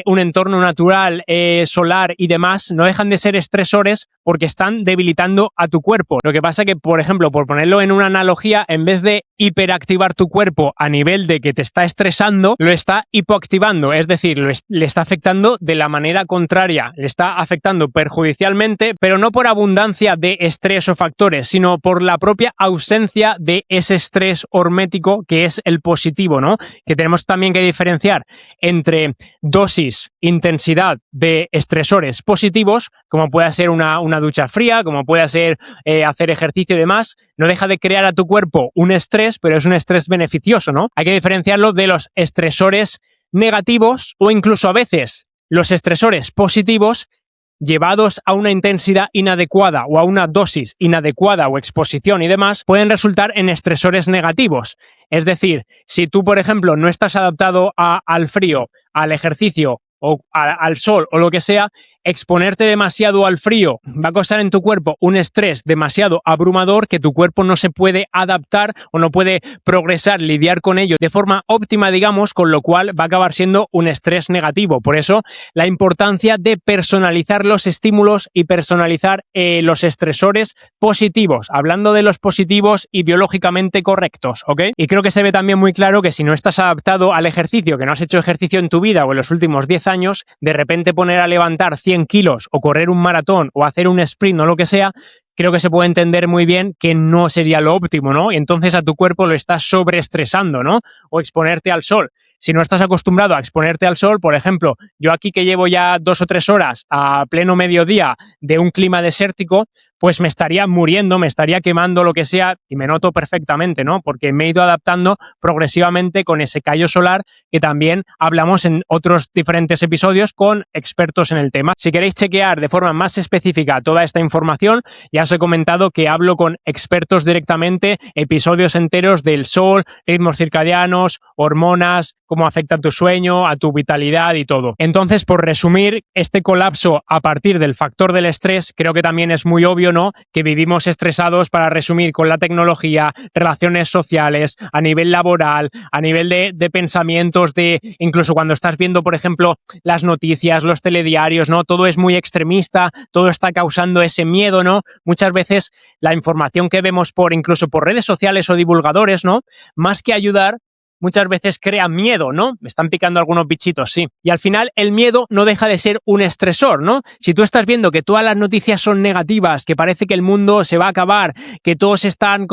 un entorno natural, solar y demás, no dejan de ser estresores porque están debilitando a tu cuerpo. Lo que pasa que, por ejemplo, por ponerlo en una analogía, en vez de hiperactivar tu cuerpo a nivel de que te está estresando, lo está hipoactivando, es decir, le está afectando de la manera contraria, le está afectando perjudicialmente, pero no por abundancia de estrés o factores, sino por la propia ausencia de ese estrés hormético que es el positivo, ¿no? Que tenemos también que diferenciar entre dosis, intensidad de estresores positivos, como puede ser una ducha fría, como puede ser hacer ejercicio y demás. No deja de crear a tu cuerpo un estrés, pero es un estrés beneficioso, ¿no? Hay que diferenciarlo de los estresores negativos o incluso a veces los estresores positivos llevados a una intensidad inadecuada o a una dosis inadecuada o exposición y demás, pueden resultar en estresores negativos. Es decir, si tú, por ejemplo, no estás adaptado al frío, al ejercicio o al sol o lo que sea, exponerte demasiado al frío va a causar en tu cuerpo un estrés demasiado abrumador que tu cuerpo no se puede adaptar o no puede progresar, lidiar con ello de forma óptima, digamos, con lo cual va a acabar siendo un estrés negativo. Por eso, la importancia de personalizar los estímulos y personalizar los estresores positivos, hablando de los positivos y biológicamente correctos, ¿ok? Y creo que se ve también muy claro que si no estás adaptado al ejercicio, que no has hecho ejercicio en tu vida o en los últimos 10 años, de repente poner a levantar 100 kilos o correr un maratón o hacer un sprint o lo que sea, creo que se puede entender muy bien que no sería lo óptimo, ¿no? Y entonces a tu cuerpo lo estás sobreestresando, ¿no? O exponerte al sol. Si no estás acostumbrado a exponerte al sol, por ejemplo, yo aquí que llevo ya 2 o 3 horas a pleno mediodía de un clima desértico, pues me estaría muriendo, me estaría quemando, lo que sea, y me noto perfectamente, ¿no? Porque me he ido adaptando progresivamente con ese callo solar que también hablamos en otros diferentes episodios con expertos en el tema. Si queréis chequear de forma más específica toda esta información, ya os he comentado que hablo con expertos directamente, episodios enteros del sol, ritmos circadianos, hormonas, cómo afecta a tu sueño, a tu vitalidad y todo. Entonces, por resumir, este colapso a partir del factor del estrés, creo que también es muy obvio, ¿no? Que vivimos estresados, para resumir, con la tecnología, relaciones sociales, a nivel laboral, a nivel de pensamientos, de incluso cuando estás viendo, por ejemplo, las noticias, los telediarios, ¿no? Todo es muy extremista, todo está causando ese miedo, ¿no? Muchas veces la información que vemos incluso por redes sociales o divulgadores, ¿no? Más que ayudar, muchas veces crea miedo, ¿no? Me están picando algunos bichitos, sí. Y al final el miedo no deja de ser un estresor, ¿no? Si tú estás viendo que todas las noticias son negativas, que parece que el mundo se va a acabar, que todos están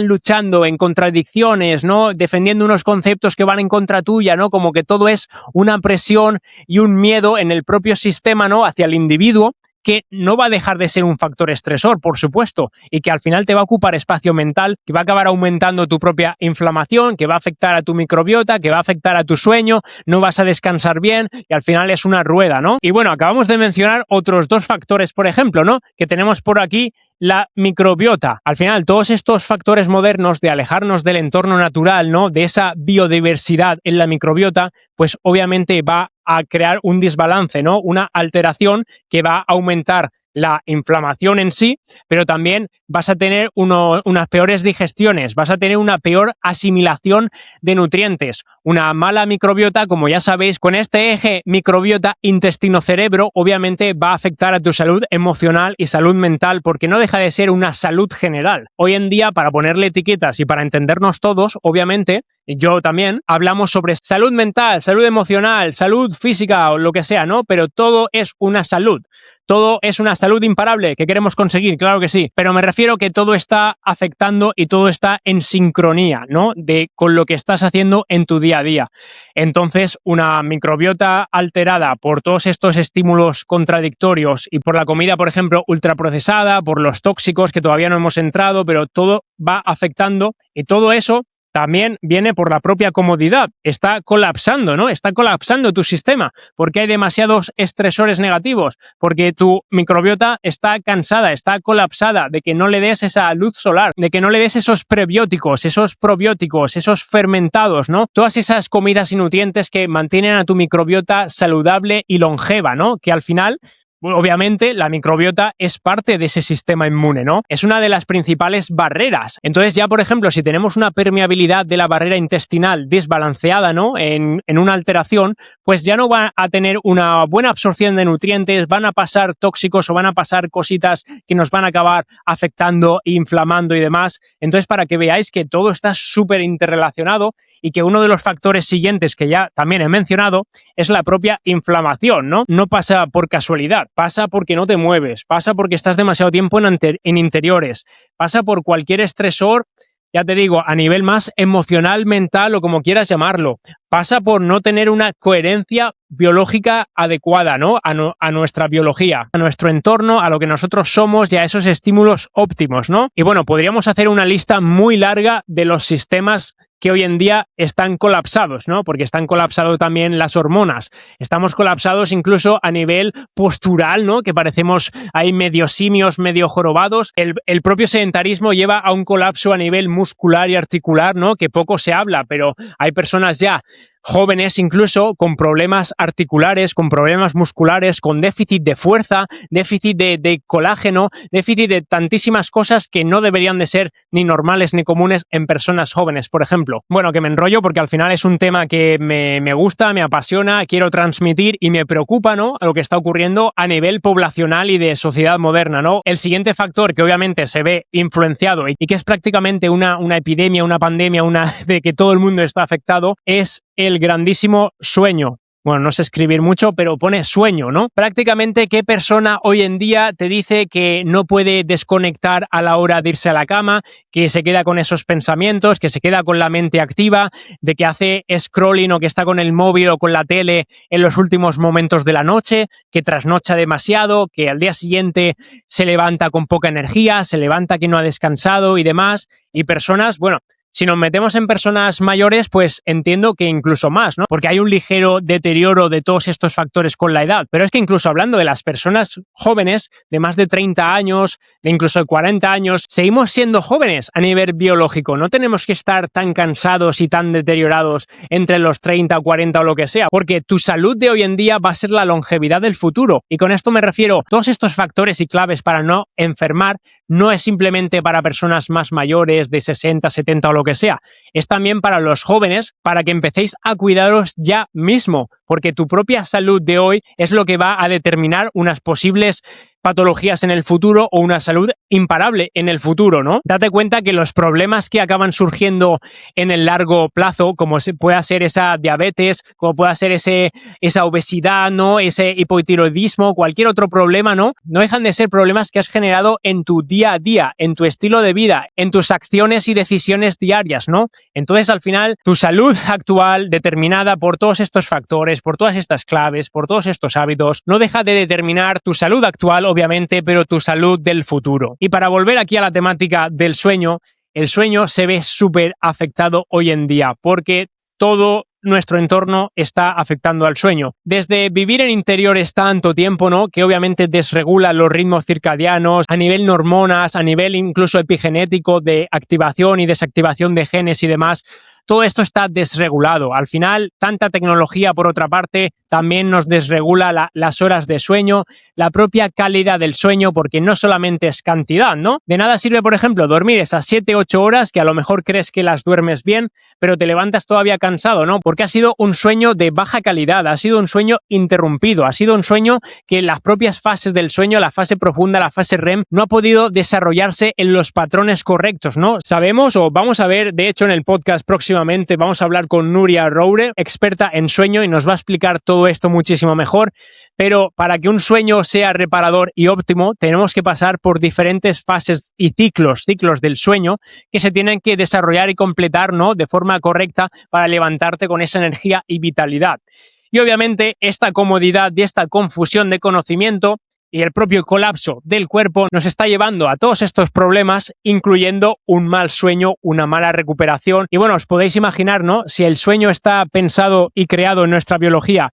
luchando en contradicciones, ¿no? Defendiendo unos conceptos que van en contra tuya, ¿no? Como que todo es una presión y un miedo en el propio sistema, ¿no? Hacia el individuo, que no va a dejar de ser un factor estresor, por supuesto, y que al final te va a ocupar espacio mental, que va a acabar aumentando tu propia inflamación, que va a afectar a tu microbiota, que va a afectar a tu sueño, no vas a descansar bien y al final es una rueda, ¿no? Y bueno, acabamos de mencionar otros 2 factores, por ejemplo, ¿no? Que tenemos por aquí la microbiota. Al final, todos estos factores modernos de alejarnos del entorno natural, ¿no? De esa biodiversidad en la microbiota, pues obviamente va a crear un desbalance, ¿no? Una alteración que va a aumentar la inflamación en sí, pero también vas a tener unas peores digestiones, vas a tener una peor asimilación de nutrientes, una mala microbiota, como ya sabéis, con este eje microbiota intestino-cerebro, obviamente va a afectar a tu salud emocional y salud mental, porque no deja de ser una salud general. Hoy en día, para ponerle etiquetas y para entendernos todos, obviamente, yo también, hablamos sobre salud mental, salud emocional, salud física o lo que sea, ¿no? Pero todo es una salud. Todo es una salud imparable que queremos conseguir, claro que sí, pero me refiero que todo está afectando y todo está en sincronía, ¿no? Con lo que estás haciendo en tu día a día. Entonces, una microbiota alterada por todos estos estímulos contradictorios y por la comida, por ejemplo, ultraprocesada, por los tóxicos que todavía no hemos entrado, pero todo va afectando y todo eso también viene por la propia comodidad. Está colapsando, ¿no? Está colapsando tu sistema porque hay demasiados estresores negativos, porque tu microbiota está cansada, está colapsada de que no le des esa luz solar, de que no le des esos prebióticos, esos probióticos, esos fermentados, ¿no? Todas esas comidas y nutrientes que mantienen a tu microbiota saludable y longeva, ¿no? Que al final, obviamente, la microbiota es parte de ese sistema inmune, ¿no? Es una de las principales barreras. Entonces, ya, por ejemplo, si tenemos una permeabilidad de la barrera intestinal desbalanceada, ¿no? En una alteración, pues ya no va a tener una buena absorción de nutrientes, van a pasar tóxicos o van a pasar cositas que nos van a acabar afectando, inflamando y demás. Entonces, para que veáis que todo está súper interrelacionado y que uno de los factores siguientes que ya también he mencionado es la propia inflamación, ¿no? No pasa por casualidad, pasa porque no te mueves, pasa porque estás demasiado tiempo en interiores, pasa por cualquier estresor, ya te digo, a nivel más emocional, mental o como quieras llamarlo. Pasa por no tener una coherencia biológica adecuada, ¿no? A nuestra biología, a nuestro entorno, a lo que nosotros somos y a esos estímulos óptimos, ¿no? Y bueno, podríamos hacer una lista muy larga de los sistemas que hoy en día están colapsados, ¿no? Porque están colapsados también las hormonas. Estamos colapsados incluso a nivel postural, ¿no? Que parecemos ahí medio simios, medio jorobados. El propio sedentarismo lleva a un colapso a nivel muscular y articular, ¿no? Que poco se habla, pero hay personas ya jóvenes incluso con problemas articulares, con problemas musculares, con déficit de fuerza, déficit de colágeno, déficit de tantísimas cosas que no deberían de ser ni normales ni comunes en personas jóvenes, por ejemplo. Bueno, que me enrollo porque al final es un tema que me gusta, me apasiona, quiero transmitir y me preocupa, ¿no? A lo que está ocurriendo a nivel poblacional y de sociedad moderna, ¿no? El siguiente factor que obviamente se ve influenciado y que es prácticamente una epidemia, una pandemia, de que todo el mundo está afectado, es el grandísimo sueño. Bueno, no sé escribir mucho, pero pone sueño, ¿no? Prácticamente, ¿qué persona hoy en día te dice que no puede desconectar a la hora de irse a la cama, que se queda con esos pensamientos, que se queda con la mente activa, de que hace scrolling o que está con el móvil o con la tele en los últimos momentos de la noche, que trasnocha demasiado, que al día siguiente se levanta con poca energía, se levanta que no ha descansado y demás? Y personas, bueno, si nos metemos en personas mayores, pues entiendo que incluso más, ¿no? Porque hay un ligero deterioro de todos estos factores con la edad. Pero es que incluso hablando de las personas jóvenes, de más de 30 años, de incluso de 40 años, seguimos siendo jóvenes a nivel biológico. No tenemos que estar tan cansados y tan deteriorados entre los 30 o 40 o lo que sea, porque tu salud de hoy en día va a ser la longevidad del futuro. Y con esto me refiero, todos estos factores y claves para no enfermar no es simplemente para personas más mayores de 60, 70 o lo que sea. Es también para los jóvenes, para que empecéis a cuidaros ya mismo, porque tu propia salud de hoy es lo que va a determinar unas posibles patologías en el futuro o una salud imparable en el futuro, ¿no? Date cuenta que los problemas que acaban surgiendo en el largo plazo, como pueda ser esa diabetes, como pueda ser esa obesidad, ¿no? Ese hipotiroidismo, cualquier otro problema, ¿no? No dejan de ser problemas que has generado en tu día a día, en tu estilo de vida, en tus acciones y decisiones diarias, ¿no? Entonces, al final, tu salud actual, determinada por todos estos factores, por todas estas claves, por todos estos hábitos, no deja de determinar tu salud actual, obviamente, pero tu salud del futuro. Y para volver aquí a la temática del sueño, el sueño se ve súper afectado hoy en día porque todo nuestro entorno está afectando al sueño. Desde vivir en interiores tanto tiempo, ¿no? Que obviamente desregula los ritmos circadianos, a nivel de hormonas, a nivel incluso epigenético de activación y desactivación de genes y demás. todo esto está desregulado. Al final, tanta tecnología, por otra parte, también nos desregula las horas de sueño, la propia calidad del sueño, porque no solamente es cantidad, ¿no? De nada sirve, por ejemplo, dormir esas 7-8 horas, que a lo mejor crees que las duermes bien, pero te levantas todavía cansado, ¿no? Porque ha sido un sueño de baja calidad, ha sido un sueño interrumpido, ha sido un sueño que las propias fases del sueño, la fase profunda, la fase REM, no ha podido desarrollarse en los patrones correctos, ¿no? Sabemos, o vamos a ver, de hecho en el podcast próximamente vamos a hablar con Nuria Roure, experta en sueño, y nos va a explicar todo esto muchísimo mejor, pero para que un sueño sea reparador y óptimo, tenemos que pasar por diferentes fases y ciclos del sueño que se tienen que desarrollar y completar, ¿no?, de forma correcta para levantarte con esa energía y vitalidad. Y obviamente esta comodidad y esta confusión de conocimiento y el propio colapso del cuerpo nos está llevando a todos estos problemas, incluyendo un mal sueño, una mala recuperación. Y bueno, os podéis imaginar, ¿no?, si el sueño está pensado y creado en nuestra biología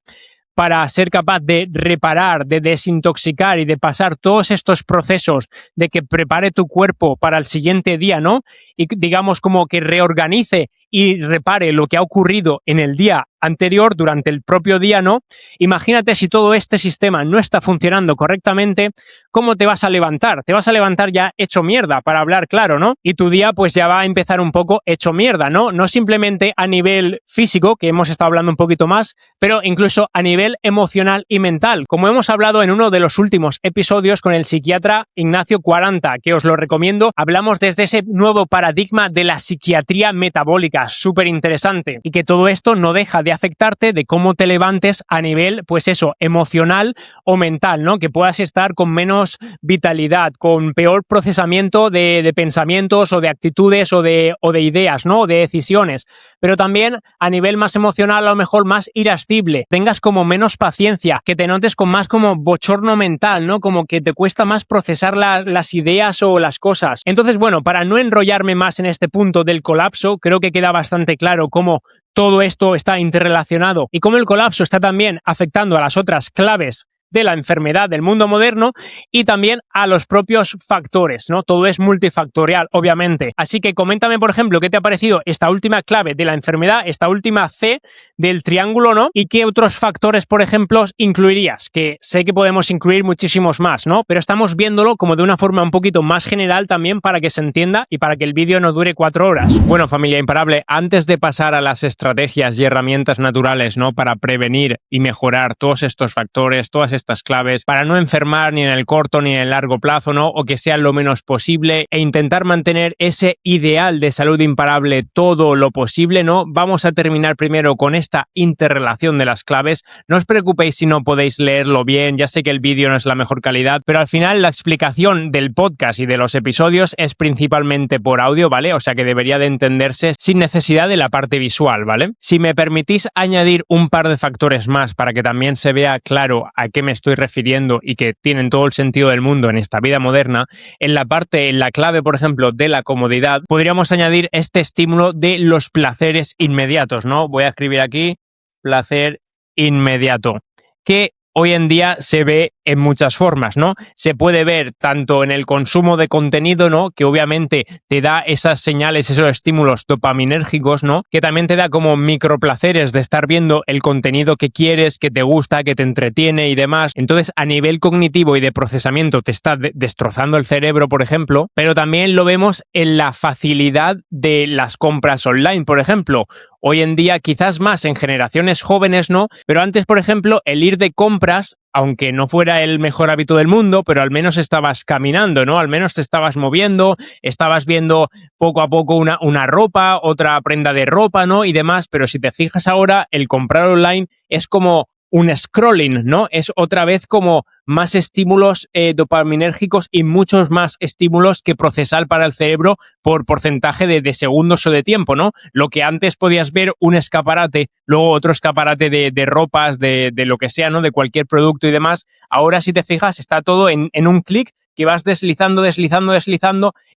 para ser capaz de reparar, de desintoxicar y de pasar todos estos procesos de que prepare tu cuerpo para el siguiente día, ¿no? Y digamos como que reorganice y repare lo que ha ocurrido en el día anterior, durante el propio día, ¿no? Imagínate si todo este sistema no está funcionando correctamente, ¿cómo te vas a levantar? Te vas a levantar ya hecho mierda, para hablar claro, ¿no? Y tu día pues ya va a empezar un poco hecho mierda, ¿no? No simplemente a nivel físico, que hemos estado hablando un poquito más, pero incluso a nivel emocional y mental, como hemos hablado en uno de los últimos episodios con el psiquiatra Ignacio Quaranta, que os lo recomiendo. Hablamos desde ese nuevo paradigma de la psiquiatría metabólica, súper interesante, y que todo esto no deja de afectarte de cómo te levantes a nivel, pues eso, emocional o mental, ¿no? Que puedas estar con menos vitalidad, con peor procesamiento de pensamientos o de actitudes o de ideas, ¿no? O de decisiones, pero también a nivel más emocional, a lo mejor más irascible, tengas como menos paciencia, que te notes con más como bochorno mental, ¿no? Como que te cuesta más procesar las ideas o las cosas. Entonces, bueno, para no enrollarme más en este punto del colapso, creo que queda bastante claro cómo todo esto está interrelacionado y cómo el colapso está también afectando a las otras claves de la enfermedad del mundo moderno y también a los propios factores, ¿no? Todo es multifactorial, obviamente. Así que coméntame, por ejemplo, qué te ha parecido esta última clave de la enfermedad, esta última C del triángulo, ¿no? Y qué otros factores, por ejemplo, incluirías, que sé que podemos incluir muchísimos más, ¿no? Pero estamos viéndolo como de una forma un poquito más general también para que se entienda y para que el vídeo no dure 4 horas. Bueno, familia imparable, antes de pasar a las estrategias y herramientas naturales, ¿no?, para prevenir y mejorar todos estos factores, todas estas claves, para no enfermar ni en el corto ni en el largo plazo, ¿no?, o que sea lo menos posible, e intentar mantener ese ideal de salud imparable todo lo posible, ¿no? Vamos a terminar primero con esta interrelación de las claves. No os preocupéis si no podéis leerlo bien, ya sé que el vídeo no es la mejor calidad, pero al final la explicación del podcast y de los episodios es principalmente por audio, ¿vale? O sea que debería de entenderse sin necesidad de la parte visual, ¿vale? Si me permitís añadir un par de factores más para que también se vea claro a qué me estoy refiriendo y que tienen todo el sentido del mundo en esta vida moderna, en la clave, por ejemplo, de la comodidad, podríamos añadir este estímulo de los placeres inmediatos, ¿no? Voy a escribir aquí, placer inmediato, que hoy en día se ve en muchas formas, ¿no? Se puede ver tanto en el consumo de contenido, ¿no?, que obviamente te da esas señales, esos estímulos dopaminérgicos, ¿no?, que también te da como microplaceres de estar viendo el contenido que quieres, que te gusta, que te entretiene y demás. Entonces, a nivel cognitivo y de procesamiento te está destrozando el cerebro, por ejemplo, pero también lo vemos en la facilidad de las compras online, por ejemplo. Hoy en día, quizás más en generaciones jóvenes, ¿no? Pero antes, por ejemplo, el ir de compras, aunque no fuera el mejor hábito del mundo, pero al menos estabas caminando, ¿no? Al menos te estabas moviendo, estabas viendo poco a poco una ropa, otra prenda de ropa, ¿no?, y demás. Pero si te fijas ahora, el comprar online es como un scrolling, ¿no? Es otra vez como más estímulos dopaminérgicos y muchos más estímulos que procesar para el cerebro por porcentaje de segundos o de tiempo, ¿no? Lo que antes podías ver un escaparate, luego otro escaparate de ropas, de lo que sea, ¿no?, de cualquier producto y demás. Ahora, si te fijas, está todo en un clic, que vas deslizando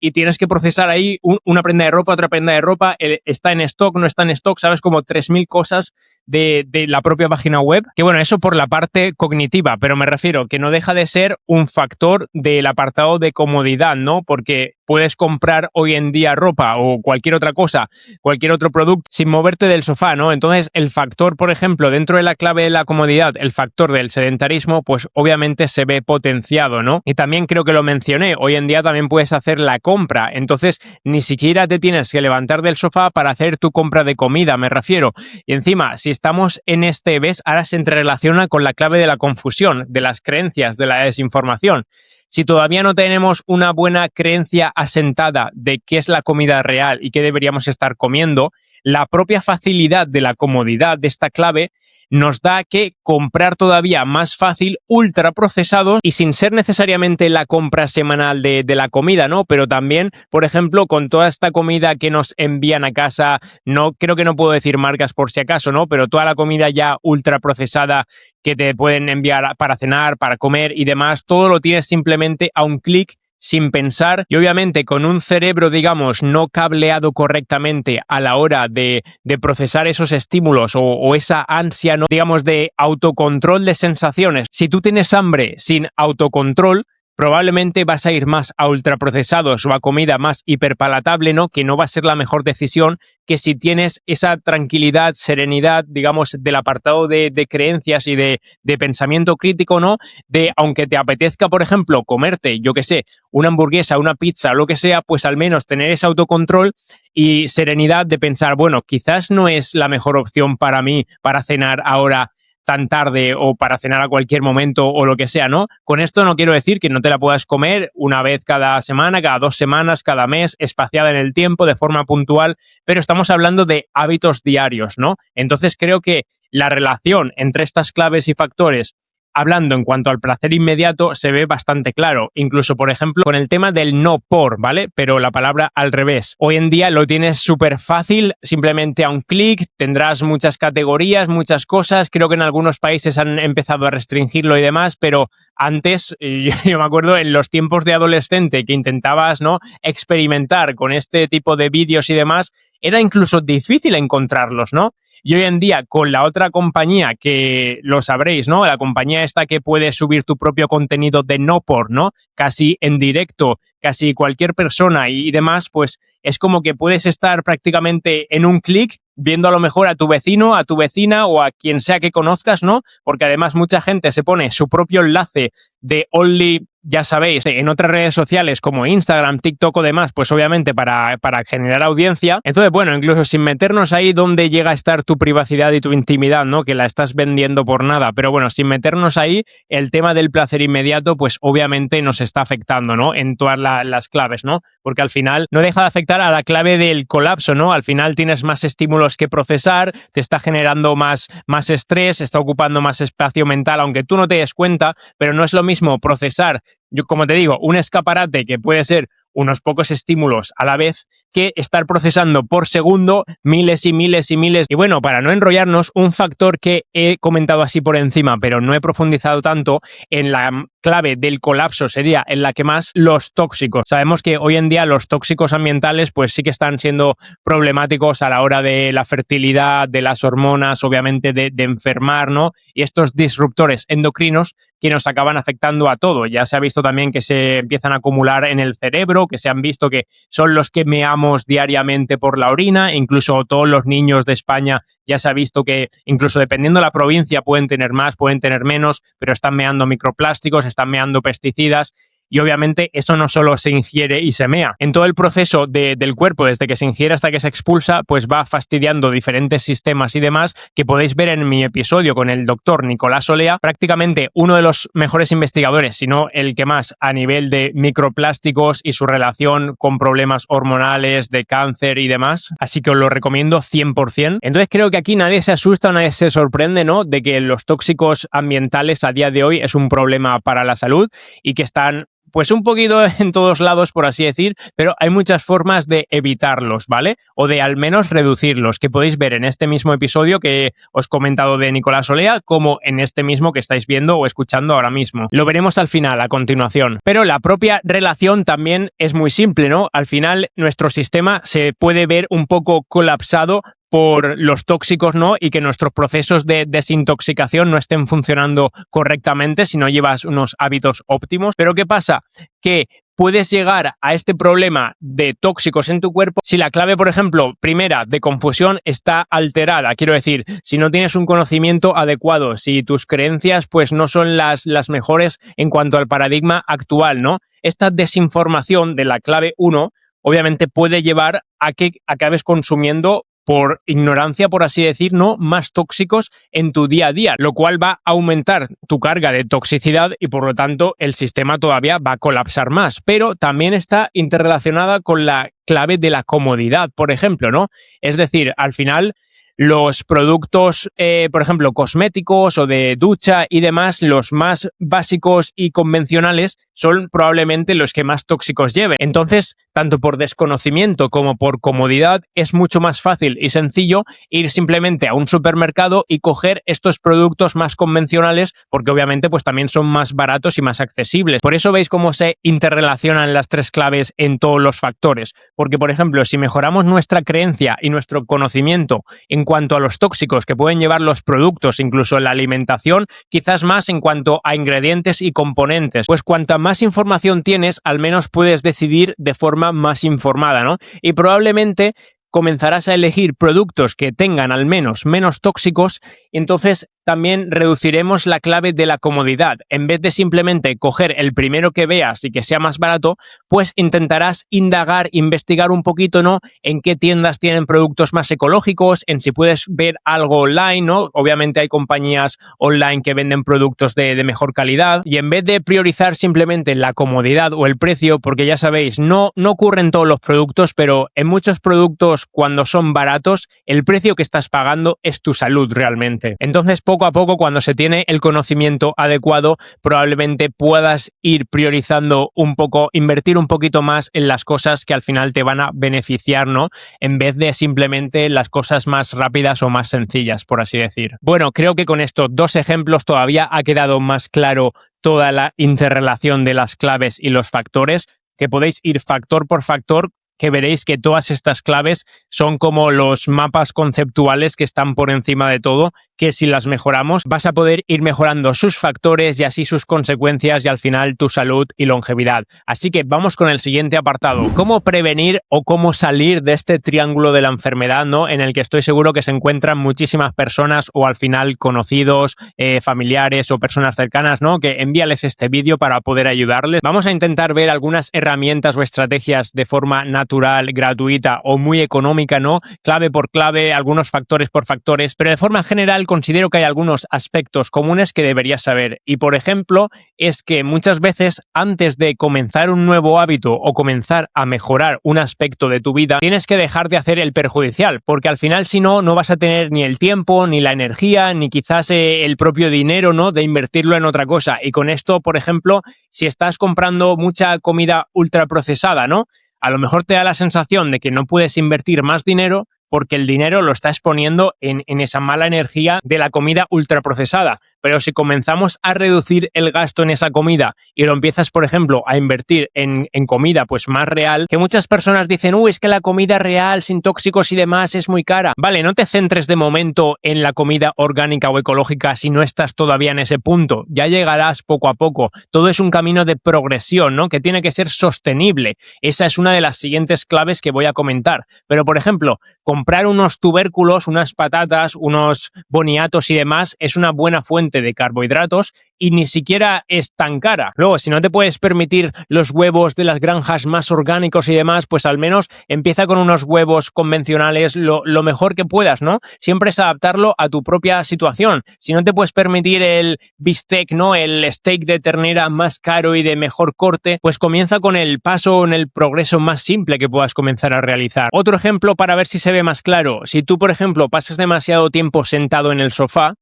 y tienes que procesar ahí una prenda de ropa, otra prenda de ropa, está en stock, no está en stock, sabes, como 3000 cosas de la propia página web. Que bueno, eso por la parte cognitiva, pero me refiero que no deja de ser un factor del apartado de comodidad, ¿no? Porque puedes comprar hoy en día ropa o cualquier otra cosa, cualquier otro producto sin moverte del sofá, ¿no? Entonces el factor, por ejemplo, dentro de la clave de la comodidad, el factor del sedentarismo, pues obviamente se ve potenciado, ¿no? Y también creo que lo mencioné, hoy en día también puedes hacer la compra, entonces ni siquiera te tienes que levantar del sofá para hacer tu compra de comida, me refiero. Y encima, si estamos en este, ¿ves? Ahora se entrerelaciona con la clave de la confusión, de las creencias, de la desinformación. Si todavía no tenemos una buena creencia asentada de qué es la comida real y qué deberíamos estar comiendo, la propia facilidad de la comodidad de esta clave nos da que comprar todavía más fácil ultraprocesados y sin ser necesariamente la compra semanal de la comida, ¿no? Pero también, por ejemplo, con toda esta comida que nos envían a casa, no creo que no puedo decir marcas por si acaso, ¿no? Pero toda la comida ya ultraprocesada que te pueden enviar para cenar, para comer y demás, todo lo tienes simplemente a un clic, sin pensar y obviamente con un cerebro, digamos, no cableado correctamente a la hora de procesar esos estímulos o esa ansia, ¿no? Digamos, de autocontrol de sensaciones. Si tú tienes hambre sin autocontrol, probablemente vas a ir más a ultraprocesados o a comida más hiperpalatable, ¿no? Que no va a ser la mejor decisión que si tienes esa tranquilidad, serenidad, digamos, del apartado de creencias y de pensamiento crítico, ¿no? De, aunque te apetezca, por ejemplo, comerte, yo qué sé, una hamburguesa, una pizza, lo que sea, pues al menos tener ese autocontrol y serenidad de pensar, bueno, quizás no es la mejor opción para mí para cenar ahora tan tarde o para cenar a cualquier momento o lo que sea, ¿no? Con esto no quiero decir que no te la puedas comer una vez cada semana, cada 2 semanas, cada mes, espaciada en el tiempo, de forma puntual, pero estamos hablando de hábitos diarios, ¿no? Entonces creo que la relación entre estas claves y factores, hablando en cuanto al placer inmediato, se ve bastante claro. Incluso, por ejemplo, con el tema del no por, ¿vale? Pero la palabra al revés. Hoy en día lo tienes súper fácil, simplemente a un clic, tendrás muchas categorías, muchas cosas. Creo que en algunos países han empezado a restringirlo y demás, pero antes, yo me acuerdo en los tiempos de adolescente que intentabas, ¿no?, experimentar con este tipo de vídeos y demás, era incluso difícil encontrarlos, ¿no? Y hoy en día, con la otra compañía, que lo sabréis, ¿no? La compañía esta que puede subir tu propio contenido de no por, ¿no? Casi en directo, casi cualquier persona y demás, pues es como que puedes estar prácticamente en un clic viendo a lo mejor a tu vecino, a tu vecina o a quien sea que conozcas, ¿no? Porque además mucha gente se pone su propio enlace de Only, ya sabéis, en otras redes sociales como Instagram, TikTok o demás, pues obviamente para generar audiencia. Entonces, bueno, incluso sin meternos ahí donde llega a estar tu privacidad y tu intimidad, ¿no? Que la estás vendiendo por nada. Pero bueno, sin meternos ahí, el tema del placer inmediato, pues obviamente nos está afectando, ¿no? En todas las claves, ¿no? Porque al final no deja de afectar a la clave del colapso, ¿no? Al final tienes más estímulos que procesar, te está generando más estrés, está ocupando más espacio mental, aunque tú no te des cuenta, pero no es lo mismo procesar, yo como te digo, un escaparate que puede ser unos pocos estímulos a la vez que estar procesando por segundo miles y miles y miles. Y bueno, para no enrollarnos, un factor que he comentado así por encima, pero no he profundizado tanto en la clave del colapso sería en la que más los tóxicos. Sabemos que hoy en día los tóxicos ambientales pues sí que están siendo problemáticos a la hora de la fertilidad, de las hormonas, obviamente de enfermar, ¿no? Y estos disruptores endocrinos que nos acaban afectando a todo. Ya se ha visto también que se empiezan a acumular en el cerebro, que se han visto que son los que meamos diariamente por la orina, incluso todos los niños de España ya se ha visto que incluso dependiendo de la provincia pueden tener más, pueden tener menos, pero están meando microplásticos, están meando pesticidas. Y obviamente eso no solo se ingiere y se mea. En todo el proceso del cuerpo, desde que se ingiere hasta que se expulsa, pues va fastidiando diferentes sistemas y demás, que podéis ver en mi episodio con el doctor Nicolás Olea, prácticamente uno de los mejores investigadores, si no el que más, a nivel de microplásticos y su relación con problemas hormonales, de cáncer y demás. Así que os lo recomiendo 100%. Entonces creo que aquí nadie se asusta, nadie se sorprende, ¿no?, de que los tóxicos ambientales a día de hoy es un problema para la salud y que están pues un poquito en todos lados, por así decir, pero hay muchas formas de evitarlos, ¿vale? O de al menos reducirlos, que podéis ver en este mismo episodio que os he comentado de Nicolás Olea, como en este mismo que estáis viendo o escuchando ahora mismo. Lo veremos al final, a continuación. Pero la propia relación también es muy simple, ¿no? Al final, nuestro sistema se puede ver un poco colapsado por los tóxicos, ¿no? Y que nuestros procesos de desintoxicación no estén funcionando correctamente si no llevas unos hábitos óptimos. Pero ¿qué pasa? Que puedes llegar a este problema de tóxicos en tu cuerpo si la clave, por ejemplo, primera de confusión está alterada. Quiero decir, si no tienes un conocimiento adecuado, si tus creencias pues no son las mejores en cuanto al paradigma actual, ¿no? Esta desinformación de la clave 1 obviamente puede llevar a que acabes consumiendo por ignorancia, por así decir, ¿no? Más tóxicos en tu día a día, lo cual va a aumentar tu carga de toxicidad y por lo tanto el sistema todavía va a colapsar más. Pero también está interrelacionada con la clave de la comodidad, por ejemplo, ¿no? Es decir, al final los productos, por ejemplo, cosméticos o de ducha y demás, los más básicos y convencionales son probablemente los que más tóxicos lleven. Entonces, tanto por desconocimiento como por comodidad, es mucho más fácil y sencillo ir simplemente a un supermercado y coger estos productos más convencionales porque obviamente pues también son más baratos y más accesibles. Por eso veis cómo se interrelacionan las tres claves en todos los factores. Porque, por ejemplo, si mejoramos nuestra creencia y nuestro conocimiento en cuanto a los tóxicos que pueden llevar los productos, incluso en la alimentación, quizás más en cuanto a ingredientes y componentes, pues cuanta más información tienes, al menos puedes decidir de forma más informada, ¿no? Y probablemente comenzarás a elegir productos que tengan al menos menos tóxicos y entonces también reduciremos la clave de la comodidad. En vez de simplemente coger el primero que veas y que sea más barato, pues intentarás indagar, investigar un poquito, ¿no? En qué tiendas tienen productos más ecológicos, en si puedes ver algo online, ¿no? Obviamente hay compañías online que venden productos de mejor calidad y en vez de priorizar simplemente la comodidad o el precio, porque ya sabéis, no ocurre en todos los productos, pero en muchos productos cuando son baratos, el precio que estás pagando es tu salud realmente. Entonces, poco a poco, cuando se tiene el conocimiento adecuado, probablemente puedas ir priorizando un poco, invertir un poquito más en las cosas que al final te van a beneficiar, ¿no? En vez de simplemente las cosas más rápidas o más sencillas, por así decir. Bueno, creo que con estos dos ejemplos todavía ha quedado más claro toda la interrelación de las claves y los factores, que podéis ir factor por factor, que veréis que todas estas claves son como los mapas conceptuales que están por encima de todo, que si las mejoramos vas a poder ir mejorando sus factores y así sus consecuencias y al final tu salud y longevidad. Así que vamos con el siguiente apartado. ¿Cómo prevenir o cómo salir de este triángulo de la enfermedad, ¿no? En el que estoy seguro que se encuentran muchísimas personas o al final conocidos, familiares o personas cercanas, ¿no? Que envíales este vídeo para poder ayudarles. Vamos a intentar ver algunas herramientas o estrategias de forma natural, gratuita o muy económica, ¿no? Clave por clave, algunos factores por factores, pero de forma general considero que hay algunos aspectos comunes que deberías saber. Y por ejemplo, es que muchas veces antes de comenzar un nuevo hábito o comenzar a mejorar un aspecto de tu vida, tienes que dejar de hacer el perjudicial, porque al final si no, no vas a tener ni el tiempo, ni la energía, ni quizás el propio dinero, ¿no? De invertirlo en otra cosa. Y con esto, por ejemplo, si estás comprando mucha comida ultraprocesada, ¿no? A lo mejor te da la sensación de que no puedes invertir más dinero porque el dinero lo estás poniendo en esa mala energía de la comida ultraprocesada. Pero si comenzamos a reducir el gasto en esa comida y lo empiezas, por ejemplo, a invertir en comida pues más real, que muchas personas dicen, es que la comida real, sin tóxicos y demás, es muy cara. Vale, no te centres de momento en la comida orgánica o ecológica si no estás todavía en ese punto. Ya llegarás poco a poco. Todo es un camino de progresión, ¿no? Que tiene que ser sostenible. Esa es una de las siguientes claves que voy a comentar. Pero, por ejemplo, comprar unos tubérculos, unas patatas, unos boniatos y demás es una buena fuente de carbohidratos y ni siquiera es tan cara. Luego, si no te puedes permitir los huevos de las granjas más orgánicos y demás, pues al menos empieza con unos huevos convencionales lo mejor que puedas, ¿no? Siempre es adaptarlo a tu propia situación. Si no te puedes permitir el bistec, ¿no? El steak de ternera más caro y de mejor corte, pues comienza con el paso en el progreso más simple que puedas comenzar a realizar. Otro ejemplo para ver si se ve más claro. Si tú, por ejemplo, pasas demasiado tiempo sentado en el sofá,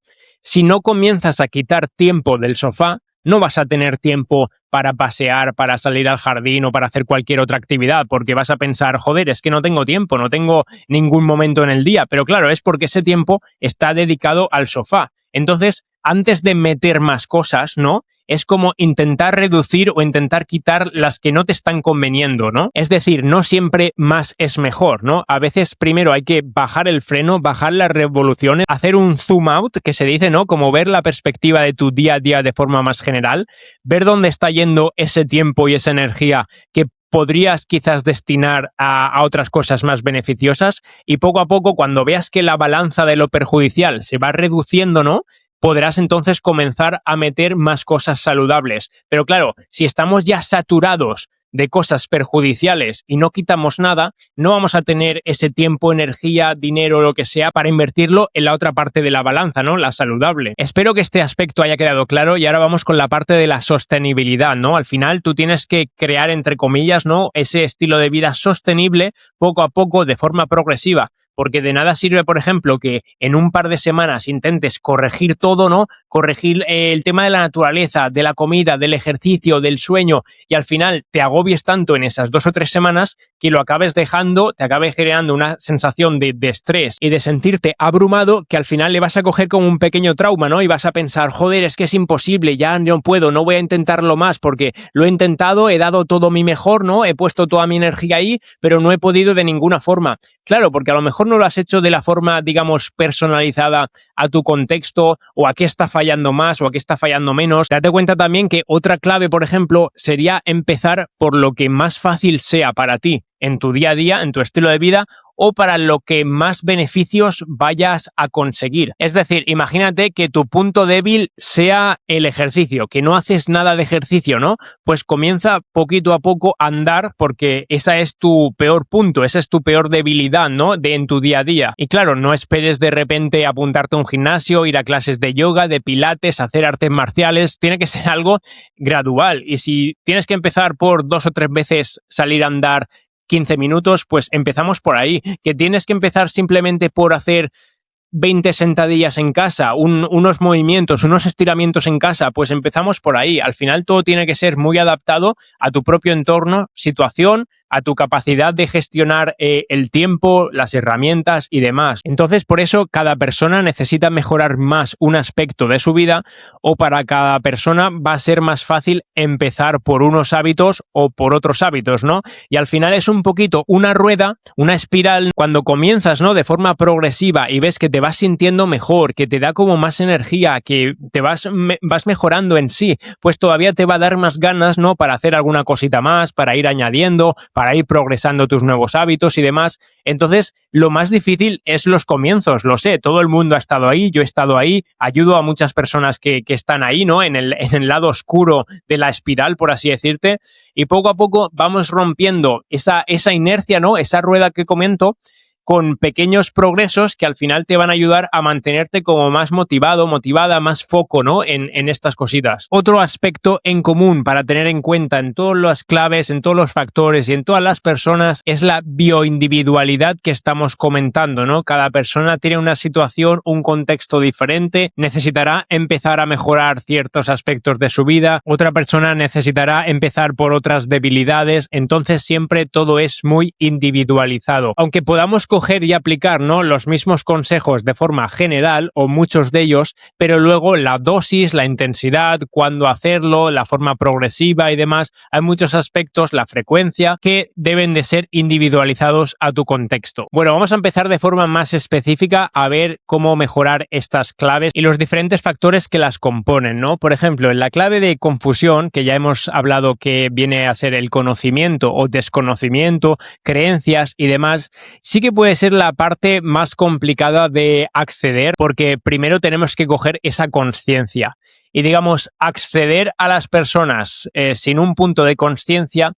si no comienzas a quitar tiempo del sofá, no vas a tener tiempo para pasear, para salir al jardín o para hacer cualquier otra actividad, porque vas a pensar, joder, es que no tengo tiempo, no tengo ningún momento en el día. Pero claro, es porque ese tiempo está dedicado al sofá. Entonces, antes de meter más cosas, ¿no? es como intentar reducir o intentar quitar las que no te están conveniendo, ¿no? Es decir, no siempre más es mejor, ¿no? A veces primero hay que bajar el freno, bajar las revoluciones, hacer un zoom out, que se dice, ¿no? Como ver la perspectiva de tu día a día de forma más general, ver dónde está yendo ese tiempo y esa energía que podrías quizás destinar a otras cosas más beneficiosas, y poco a poco, cuando veas que la balanza de lo perjudicial se va reduciendo, ¿no? Podrás entonces comenzar a meter más cosas saludables. Pero claro, si estamos ya saturados de cosas perjudiciales y no quitamos nada, no vamos a tener ese tiempo, energía, dinero, lo que sea, para invertirlo en la otra parte de la balanza, ¿no? La saludable. Espero que este aspecto haya quedado claro, y ahora vamos con la parte de la sostenibilidad, ¿no? Al final tú tienes que crear, entre comillas, ¿no? Ese estilo de vida sostenible poco a poco, de forma progresiva. Porque de nada sirve, por ejemplo, que en un par de semanas intentes corregir todo, ¿no? Corregir el tema de la naturaleza, de la comida, del ejercicio, del sueño, y al final te agobies tanto en esas 2 o 3 semanas que lo acabes dejando, te acabe generando una sensación de estrés y de sentirte abrumado, que al final le vas a coger como un pequeño trauma, ¿no? Y vas a pensar, joder, es que es imposible, ya no puedo, no voy a intentarlo más porque lo he intentado, he dado todo mi mejor, ¿no? He puesto toda mi energía ahí, pero no he podido de ninguna forma. Claro, porque a lo mejor no lo has hecho de la forma, digamos, personalizada a tu contexto, o a qué está fallando más o a qué está fallando menos. Date cuenta también que otra clave, por ejemplo, sería empezar por lo que más fácil sea para ti en tu día a día, en tu estilo de vida, o para lo que más beneficios vayas a conseguir. Es decir, imagínate que tu punto débil sea el ejercicio, que no haces nada de ejercicio, ¿no? Pues comienza poquito a poco a andar, porque esa es tu peor punto, esa es tu peor debilidad, ¿no? En tu día a día. Y claro, no esperes de repente apuntarte a un gimnasio, ir a clases de yoga, de pilates, hacer artes marciales. Tiene que ser algo gradual. Y si tienes que empezar por 2 o 3 veces salir a andar 15 minutos, pues empezamos por ahí. Que tienes que empezar simplemente por hacer 20 sentadillas en casa, unos movimientos, unos estiramientos en casa, pues empezamos por ahí. Al final todo tiene que ser muy adaptado a tu propio entorno, situación, a tu capacidad de gestionar el tiempo, las herramientas y demás. Entonces, por eso cada persona necesita mejorar más un aspecto de su vida, o para cada persona va a ser más fácil empezar por unos hábitos o por otros hábitos, ¿no? Y al final es un poquito una rueda, una espiral. Cuando comienzas, ¿no? De forma progresiva y ves que te vas sintiendo mejor, que te da como más energía, que te vas mejorando en sí, pues todavía te va a dar más ganas, ¿no? Para hacer alguna cosita más, para ir añadiendo, para ir progresando tus nuevos hábitos y demás. Entonces, lo más difícil es los comienzos, lo sé, todo el mundo ha estado ahí, yo he estado ahí, ayudo a muchas personas que están ahí, ¿no? En el lado oscuro de la espiral, por así decirte, y poco a poco vamos rompiendo esa inercia, ¿no? Esa rueda que comento, con pequeños progresos que al final te van a ayudar a mantenerte como más motivado, motivada, más foco, ¿no? En estas cositas. Otro aspecto en común para tener en cuenta en todas las claves, en todos los factores y en todas las personas es la bioindividualidad que estamos comentando, ¿no? Cada persona tiene una situación, un contexto diferente, necesitará empezar a mejorar ciertos aspectos de su vida, otra persona necesitará empezar por otras debilidades, entonces siempre todo es muy individualizado. Aunque podamos coger y aplicar, ¿no? Los mismos consejos de forma general, o muchos de ellos, pero luego la dosis, la intensidad, cuándo hacerlo, la forma progresiva y demás, hay muchos aspectos, la frecuencia, que deben de ser individualizados a tu contexto. Bueno, vamos a empezar de forma más específica a ver cómo mejorar estas claves y los diferentes factores que las componen, ¿no? Por ejemplo, en la clave de confusión, que ya hemos hablado que viene a ser el conocimiento o desconocimiento, creencias y demás, sí que puede ser la parte más complicada de acceder, porque primero tenemos que coger esa conciencia. Y digamos, acceder a las personas sin un punto de conciencia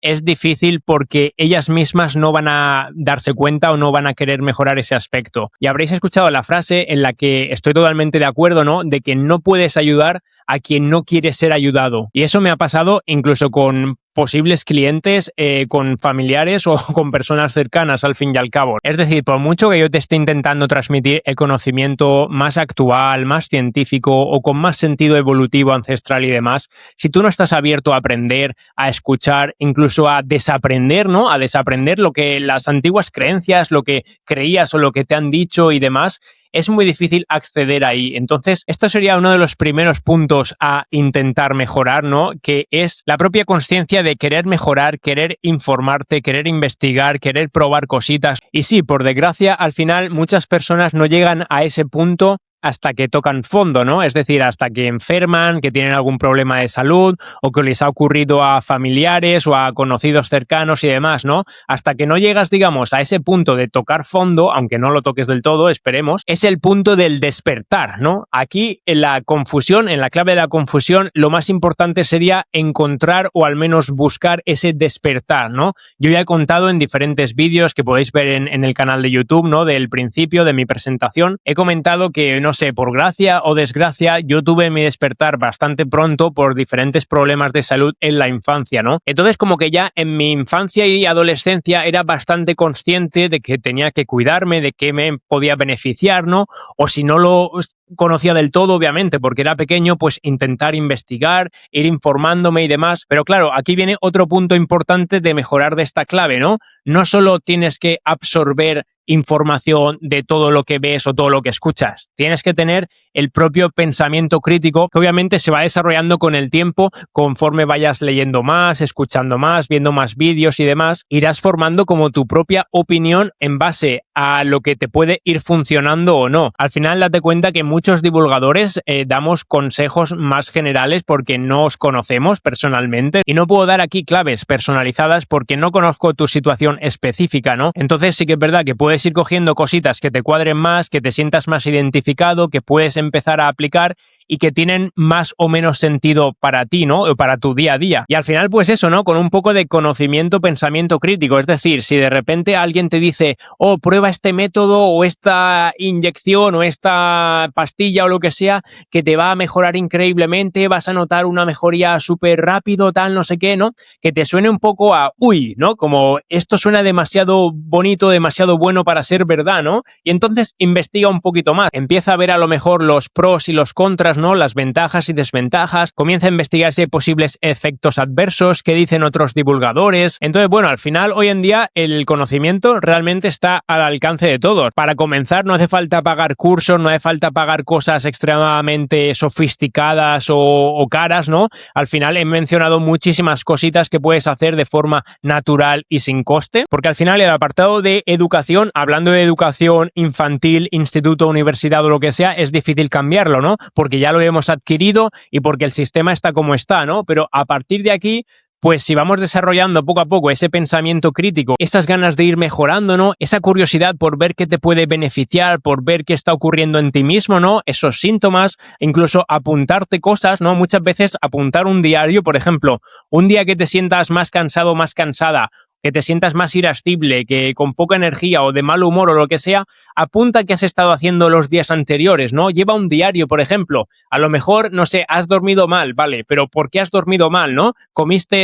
es difícil, porque ellas mismas no van a darse cuenta o no van a querer mejorar ese aspecto. Y habréis escuchado la frase en la que estoy totalmente de acuerdo, ¿no? De que no puedes ayudar a quien no quiere ser ayudado. Y eso me ha pasado incluso con posibles clientes, con familiares o con personas cercanas, al fin y al cabo. Es decir, por mucho que yo te esté intentando transmitir el conocimiento más actual, más científico o con más sentido evolutivo, ancestral y demás, si tú no estás abierto a aprender, a escuchar, incluso a desaprender, ¿no? A desaprender lo que las antiguas creencias, lo que creías o lo que te han dicho y demás, es muy difícil acceder ahí. Entonces, esto sería uno de los primeros puntos a intentar mejorar, ¿no? Que es la propia conciencia de querer mejorar, querer informarte, querer investigar, querer probar cositas. Y sí, por desgracia, al final muchas personas no llegan a ese punto hasta que tocan fondo, ¿no? Es decir, hasta que enferman, que tienen algún problema de salud o que les ha ocurrido a familiares o a conocidos cercanos y demás, ¿no? Hasta que no llegas, digamos, a ese punto de tocar fondo, aunque no lo toques del todo, esperemos, es el punto del despertar, ¿no? Aquí, en la confusión, en la clave de la confusión, lo más importante sería encontrar o al menos buscar ese despertar, ¿no? Yo ya he contado en diferentes vídeos que podéis ver en el canal de YouTube, ¿no? Del principio de mi presentación, he comentado que, no sé, por gracia o desgracia, yo tuve mi despertar bastante pronto por diferentes problemas de salud en la infancia, ¿no? Entonces, como que ya en mi infancia y adolescencia era bastante consciente de que tenía que cuidarme, de que me podía beneficiar, ¿no? O si no lo conocía del todo, obviamente, porque era pequeño, pues intentar investigar, ir informándome y demás. Pero claro, aquí viene otro punto importante de mejorar de esta clave, ¿no? No solo tienes que absorber información de todo lo que ves o todo lo que escuchas. Tienes que tener el propio pensamiento crítico que obviamente se va desarrollando con el tiempo, conforme vayas leyendo más, escuchando más, viendo más vídeos y demás, irás formando como tu propia opinión en base a lo que te puede ir funcionando o no. Al final date cuenta que muchos divulgadores damos consejos más generales porque no os conocemos personalmente y no puedo dar aquí claves personalizadas porque no conozco tu situación específica, ¿no? Entonces sí que es verdad que puedes ir cogiendo cositas que te cuadren más, que te sientas más identificado, que puedes empezar a aplicar y que tienen más o menos sentido para ti, ¿no? O para tu día a día. Y al final, pues eso, ¿no? Con un poco de conocimiento, pensamiento crítico. Es decir, si de repente alguien te dice, oh, prueba este método o esta inyección o esta pastilla o lo que sea, que te va a mejorar increíblemente, vas a notar una mejoría súper rápido, tal, no sé qué, ¿no? Que te suene un poco a, uy, ¿no? Como esto suena demasiado bonito, demasiado bueno para ser verdad, ¿no? Y entonces investiga un poquito más. Empieza a ver a lo mejor los pros y los contras, ¿no? Las ventajas y desventajas, comienza a investigar si hay posibles efectos adversos, qué dicen otros divulgadores. Entonces, bueno, al final, hoy en día, el conocimiento realmente está al alcance de todos. Para comenzar, no hace falta pagar cursos, no hace falta pagar cosas extremadamente sofisticadas o caras, ¿no? Al final he mencionado muchísimas cositas que puedes hacer de forma natural y sin coste, porque al final el apartado de educación, hablando de educación infantil, instituto, universidad o lo que sea, es difícil cambiarlo, ¿no? Porque ya lo hemos adquirido y porque el sistema está como está, ¿no? Pero a partir de aquí, pues si vamos desarrollando poco a poco ese pensamiento crítico, esas ganas de ir mejorando, ¿no? Esa curiosidad por ver qué te puede beneficiar, por ver qué está ocurriendo en ti mismo, ¿no? Esos síntomas, incluso apuntarte cosas, ¿no? Muchas veces apuntar un diario, por ejemplo, un día que te sientas más cansado, más cansada, que te sientas más irascible, que con poca energía o de mal humor o lo que sea, apunta qué has estado haciendo los días anteriores, ¿no? Lleva un diario, por ejemplo. A lo mejor, no sé, has dormido mal, vale, pero ¿por qué has dormido mal, no?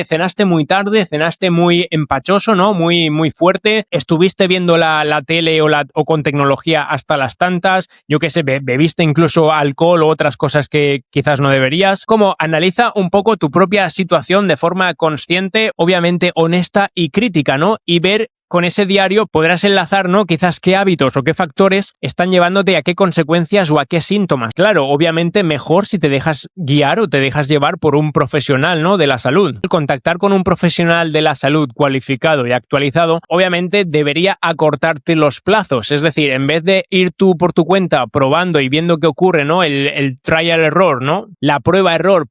Cenaste muy tarde, cenaste muy empachoso, ¿no? Muy fuerte, estuviste viendo la tele o con tecnología hasta las tantas, yo qué sé, bebiste incluso alcohol o otras cosas que quizás no deberías. Como analiza un poco tu propia situación de forma consciente, obviamente honesta y crítica, ¿no? Y ver con ese diario podrás enlazar, ¿no? Quizás qué hábitos o qué factores están llevándote a qué consecuencias o a qué síntomas. Claro, obviamente mejor si te dejas guiar o te dejas llevar por un profesional, ¿no? De la salud. Contactar con un profesional de la salud cualificado y actualizado, obviamente debería acortarte los plazos. Es decir, en vez de ir tú por tu cuenta probando y viendo qué ocurre, ¿no? El trial error, ¿no? La prueba error,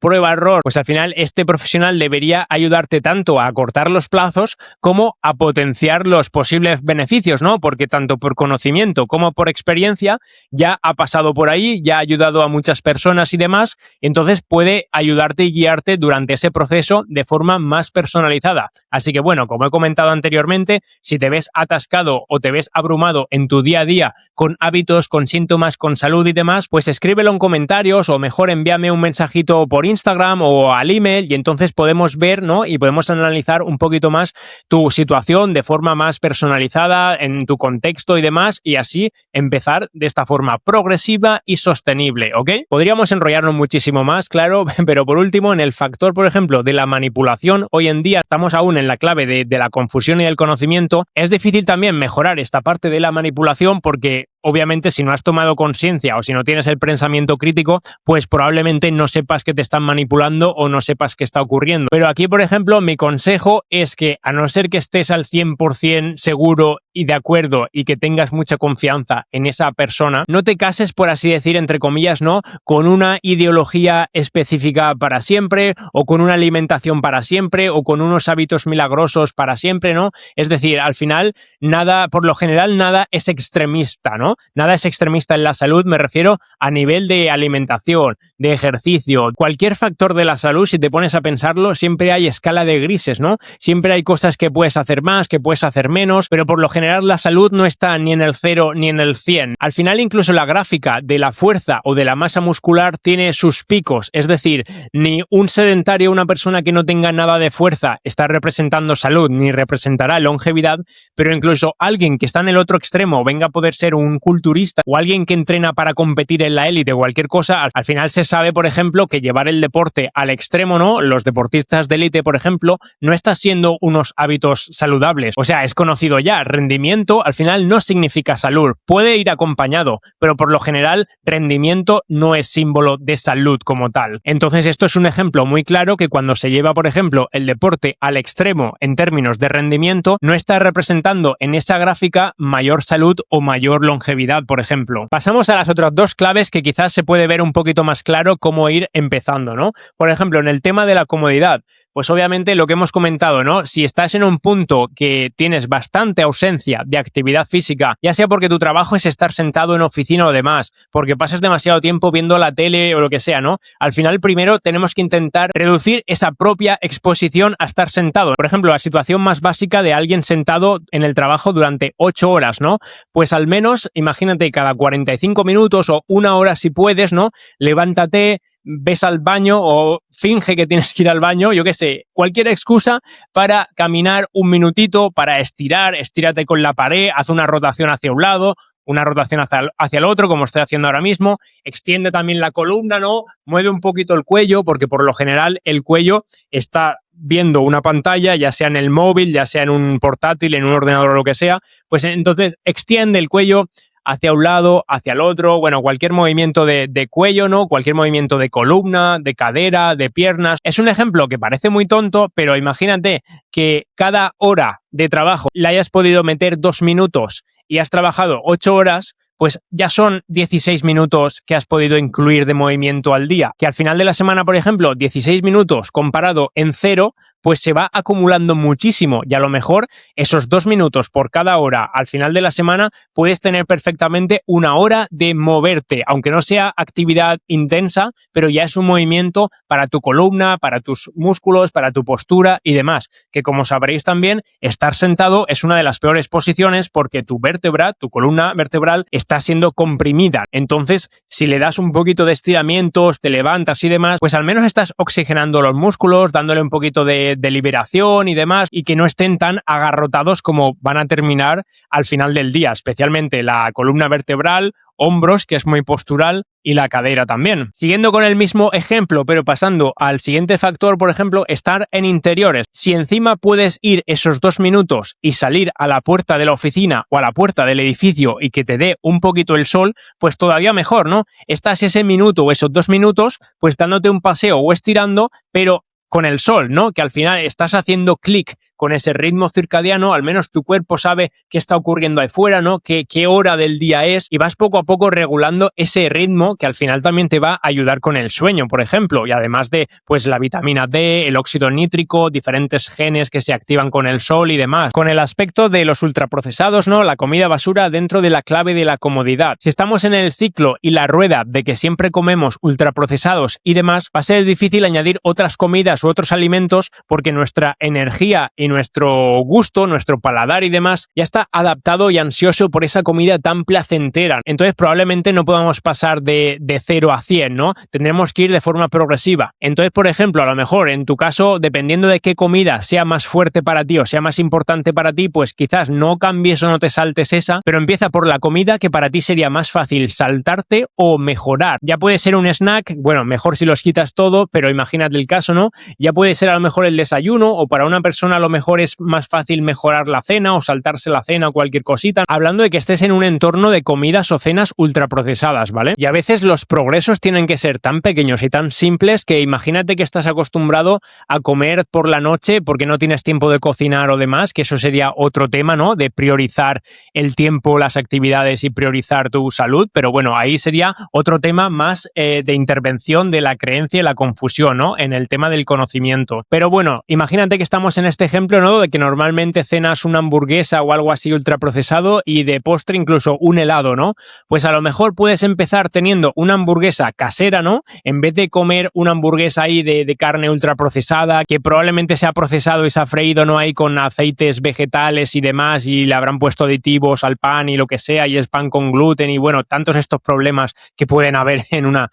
pues al final este profesional debería ayudarte tanto a acortar los plazos como a potenciar los posibles beneficios, ¿no? Porque tanto por conocimiento como por experiencia ya ha pasado por ahí, ya ha ayudado a muchas personas y demás, entonces puede ayudarte y guiarte durante ese proceso de forma más personalizada. Así que bueno, como he comentado anteriormente, si te ves atascado o te ves abrumado en tu día a día con hábitos, con síntomas, con salud y demás, pues escríbelo en comentarios o mejor envíame un mensajito por Instagram o al email y entonces podemos ver, ¿no? Y podemos analizar un poquito más tu situación de forma más personalizada en tu contexto y demás, y así empezar de esta forma progresiva y sostenible, ¿ok? Podríamos enrollarnos muchísimo más, claro, pero por último, en el factor, por ejemplo, de la manipulación, hoy en día estamos aún en la clave de la confusión y del conocimiento. Es difícil también mejorar esta parte de la manipulación porque obviamente si no has tomado conciencia o si no tienes el pensamiento crítico, pues probablemente no sepas que te están manipulando o no sepas qué está ocurriendo. Pero aquí, por ejemplo, mi consejo es que, a no ser que estés al 100% seguro y de acuerdo y que tengas mucha confianza en esa persona, no te cases, por así decir, entre comillas, ¿no?, con una ideología específica para siempre, o con una alimentación para siempre, o con unos hábitos milagrosos para siempre, ¿no? Es decir, al final, nada, por lo general, nada es extremista, ¿no? Nada es extremista en la salud, me refiero a nivel de alimentación, de ejercicio, cualquier factor de la salud, si te pones a pensarlo, siempre hay escala de grises, ¿no? Siempre hay cosas que puedes hacer más, que puedes hacer menos, pero por lo general la salud no está ni en el 0 ni en el 100. Al final, incluso la gráfica de la fuerza o de la masa muscular tiene sus picos, es decir, ni un sedentario, una persona que no tenga nada de fuerza, está representando salud, ni representará longevidad, pero incluso alguien que está en el otro extremo, venga a poder ser un culturista o alguien que entrena para competir en la élite o cualquier cosa, al final se sabe, por ejemplo, que llevar el deporte al extremo, ¿no? Los deportistas de élite, por ejemplo, no está siendo unos hábitos saludables. O sea, es conocido ya, rendimiento al final no significa salud, puede ir acompañado, pero por lo general rendimiento no es símbolo de salud como tal. Entonces esto es un ejemplo muy claro que cuando se lleva, por ejemplo, el deporte al extremo en términos de rendimiento, no está representando en esa gráfica mayor salud o mayor longevidad, por ejemplo. Pasamos a las otras dos claves que quizás se puede ver un poquito más claro cómo ir empezando, ¿no? Por ejemplo, en el tema de la comodidad, pues obviamente lo que hemos comentado, ¿no? Si estás en un punto que tienes bastante ausencia de actividad física, ya sea porque tu trabajo es estar sentado en oficina o demás, porque pasas demasiado tiempo viendo la tele o lo que sea, ¿no? Al final, primero tenemos que intentar reducir esa propia exposición a estar sentado. Por ejemplo, la situación más básica de alguien sentado en el trabajo durante 8 horas, ¿no? Pues al menos, imagínate, cada 45 minutos o 1 hora si puedes, ¿no? Levántate, ves al baño o finge que tienes que ir al baño, yo qué sé, cualquier excusa para caminar un minutito, para estirar, estírate con la pared, haz una rotación hacia un lado, una rotación hacia el otro, como estoy haciendo ahora mismo, extiende también la columna, ¿no? Mueve un poquito el cuello, porque por lo general el cuello está viendo una pantalla, ya sea en el móvil, ya sea en un portátil, en un ordenador o lo que sea, pues entonces extiende el cuello hacia un lado, hacia el otro, bueno, cualquier movimiento de cuello, ¿no? Cualquier movimiento de columna, de cadera, de piernas. Es un ejemplo que parece muy tonto, pero imagínate que cada hora de trabajo le hayas podido meter 2 minutos y has trabajado 8 horas, pues ya son 16 minutos que has podido incluir de movimiento al día. Que al final de la semana, por ejemplo, 16 minutos comparado en 0, pues se va acumulando muchísimo y a lo mejor esos 2 minutos por cada hora al final de la semana puedes tener perfectamente 1 hora de moverte, aunque no sea actividad intensa, pero ya es un movimiento para tu columna, para tus músculos, para tu postura y demás, que como sabréis también, estar sentado es una de las peores posiciones porque tu vértebra, tu columna vertebral está siendo comprimida. Entonces, si le das un poquito de estiramientos, te levantas y demás, pues al menos estás oxigenando los músculos, dándole un poquito de liberación y demás, y que no estén tan agarrotados como van a terminar al final del día, especialmente la columna vertebral, hombros, que es muy postural, y la cadera también. Siguiendo con el mismo ejemplo, pero pasando al siguiente factor, por ejemplo, estar en interiores. Si encima puedes ir esos 2 minutos y salir a la puerta de la oficina o a la puerta del edificio y que te dé un poquito el sol, pues todavía mejor, ¿no? Estás ese minuto o esos 2 minutos, pues dándote un paseo o estirando, pero con el sol, ¿no? Que al final estás haciendo clic con ese ritmo circadiano, al menos tu cuerpo sabe qué está ocurriendo ahí fuera, ¿no? Qué hora del día es, y vas poco a poco regulando ese ritmo que al final también te va a ayudar con el sueño, por ejemplo, y además de pues la vitamina D, el óxido nítrico, diferentes genes que se activan con el sol y demás. Con el aspecto de los ultraprocesados, ¿no? La comida basura dentro de la clave de la comodidad. Si estamos en el ciclo y la rueda de que siempre comemos ultraprocesados y demás, va a ser difícil añadir otras comidas u otros alimentos porque nuestra energía y nuestro gusto, nuestro paladar y demás ya está adaptado y ansioso por esa comida tan placentera. Entonces probablemente no podamos pasar de 0 a 100, ¿no? Tendremos que ir de forma progresiva. Entonces, por ejemplo, a lo mejor en tu caso, dependiendo de qué comida sea más fuerte para ti o sea más importante para ti, pues quizás no cambies o no te saltes esa, pero empieza por la comida que para ti sería más fácil saltarte o mejorar. Ya puede ser un snack, bueno, mejor si los quitas todo, pero imagínate el caso, ¿no? Ya puede ser a lo mejor el desayuno, o para una persona a lo mejor es más fácil mejorar la cena o saltarse la cena o cualquier cosita. Hablando de que estés en un entorno de comidas o cenas ultraprocesadas, ¿vale? Y a veces los progresos tienen que ser tan pequeños y tan simples que imagínate que estás acostumbrado a comer por la noche porque no tienes tiempo de cocinar o demás, que eso sería otro tema, ¿no? De priorizar el tiempo, las actividades y priorizar tu salud, pero bueno, ahí sería otro tema más de intervención de la creencia y la confusión, ¿no? En el tema del conocimiento. Pero bueno, imagínate que estamos en este ejemplo, ¿no? De que normalmente cenas una hamburguesa o algo así ultraprocesado y de postre incluso un helado, ¿no? Pues a lo mejor puedes empezar teniendo una hamburguesa casera, ¿no? En vez de comer una hamburguesa ahí de carne ultraprocesada, que probablemente se ha procesado y se ha freído, ¿no? Ahí con aceites vegetales y demás, y le habrán puesto aditivos al pan y lo que sea, y es pan con gluten y bueno, tantos estos problemas que pueden haber en una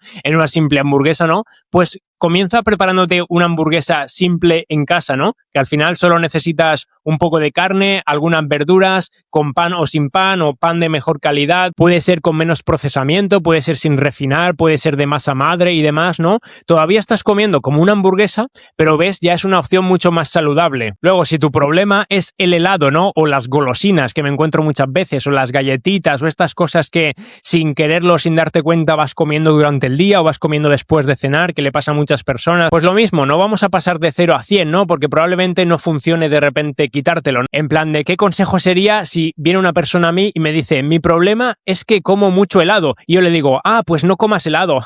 simple hamburguesa, ¿no? Pues comienza preparándote una hamburguesa simple en casa, ¿no? Que al final solo necesitas un poco de carne, algunas verduras, con pan o sin pan, o pan de mejor calidad, puede ser con menos procesamiento, puede ser sin refinar, puede ser de masa madre y demás, ¿no? Todavía estás comiendo como una hamburguesa, pero ves, ya es una opción mucho más saludable. Luego, si tu problema es el helado, ¿no? O las golosinas que me encuentro muchas veces, o las galletitas, o estas cosas que sin quererlo, sin darte cuenta, vas comiendo durante el día o vas comiendo después de cenar, que le pasa a muchas personas, pues lo mismo, no vamos a pasar de 0 a 100, ¿no? Porque probablemente no funcione de repente quitártelo. En plan de, ¿qué consejo sería si viene una persona a mí y me dice, mi problema es que como mucho helado? Y yo le digo, pues no comas helado.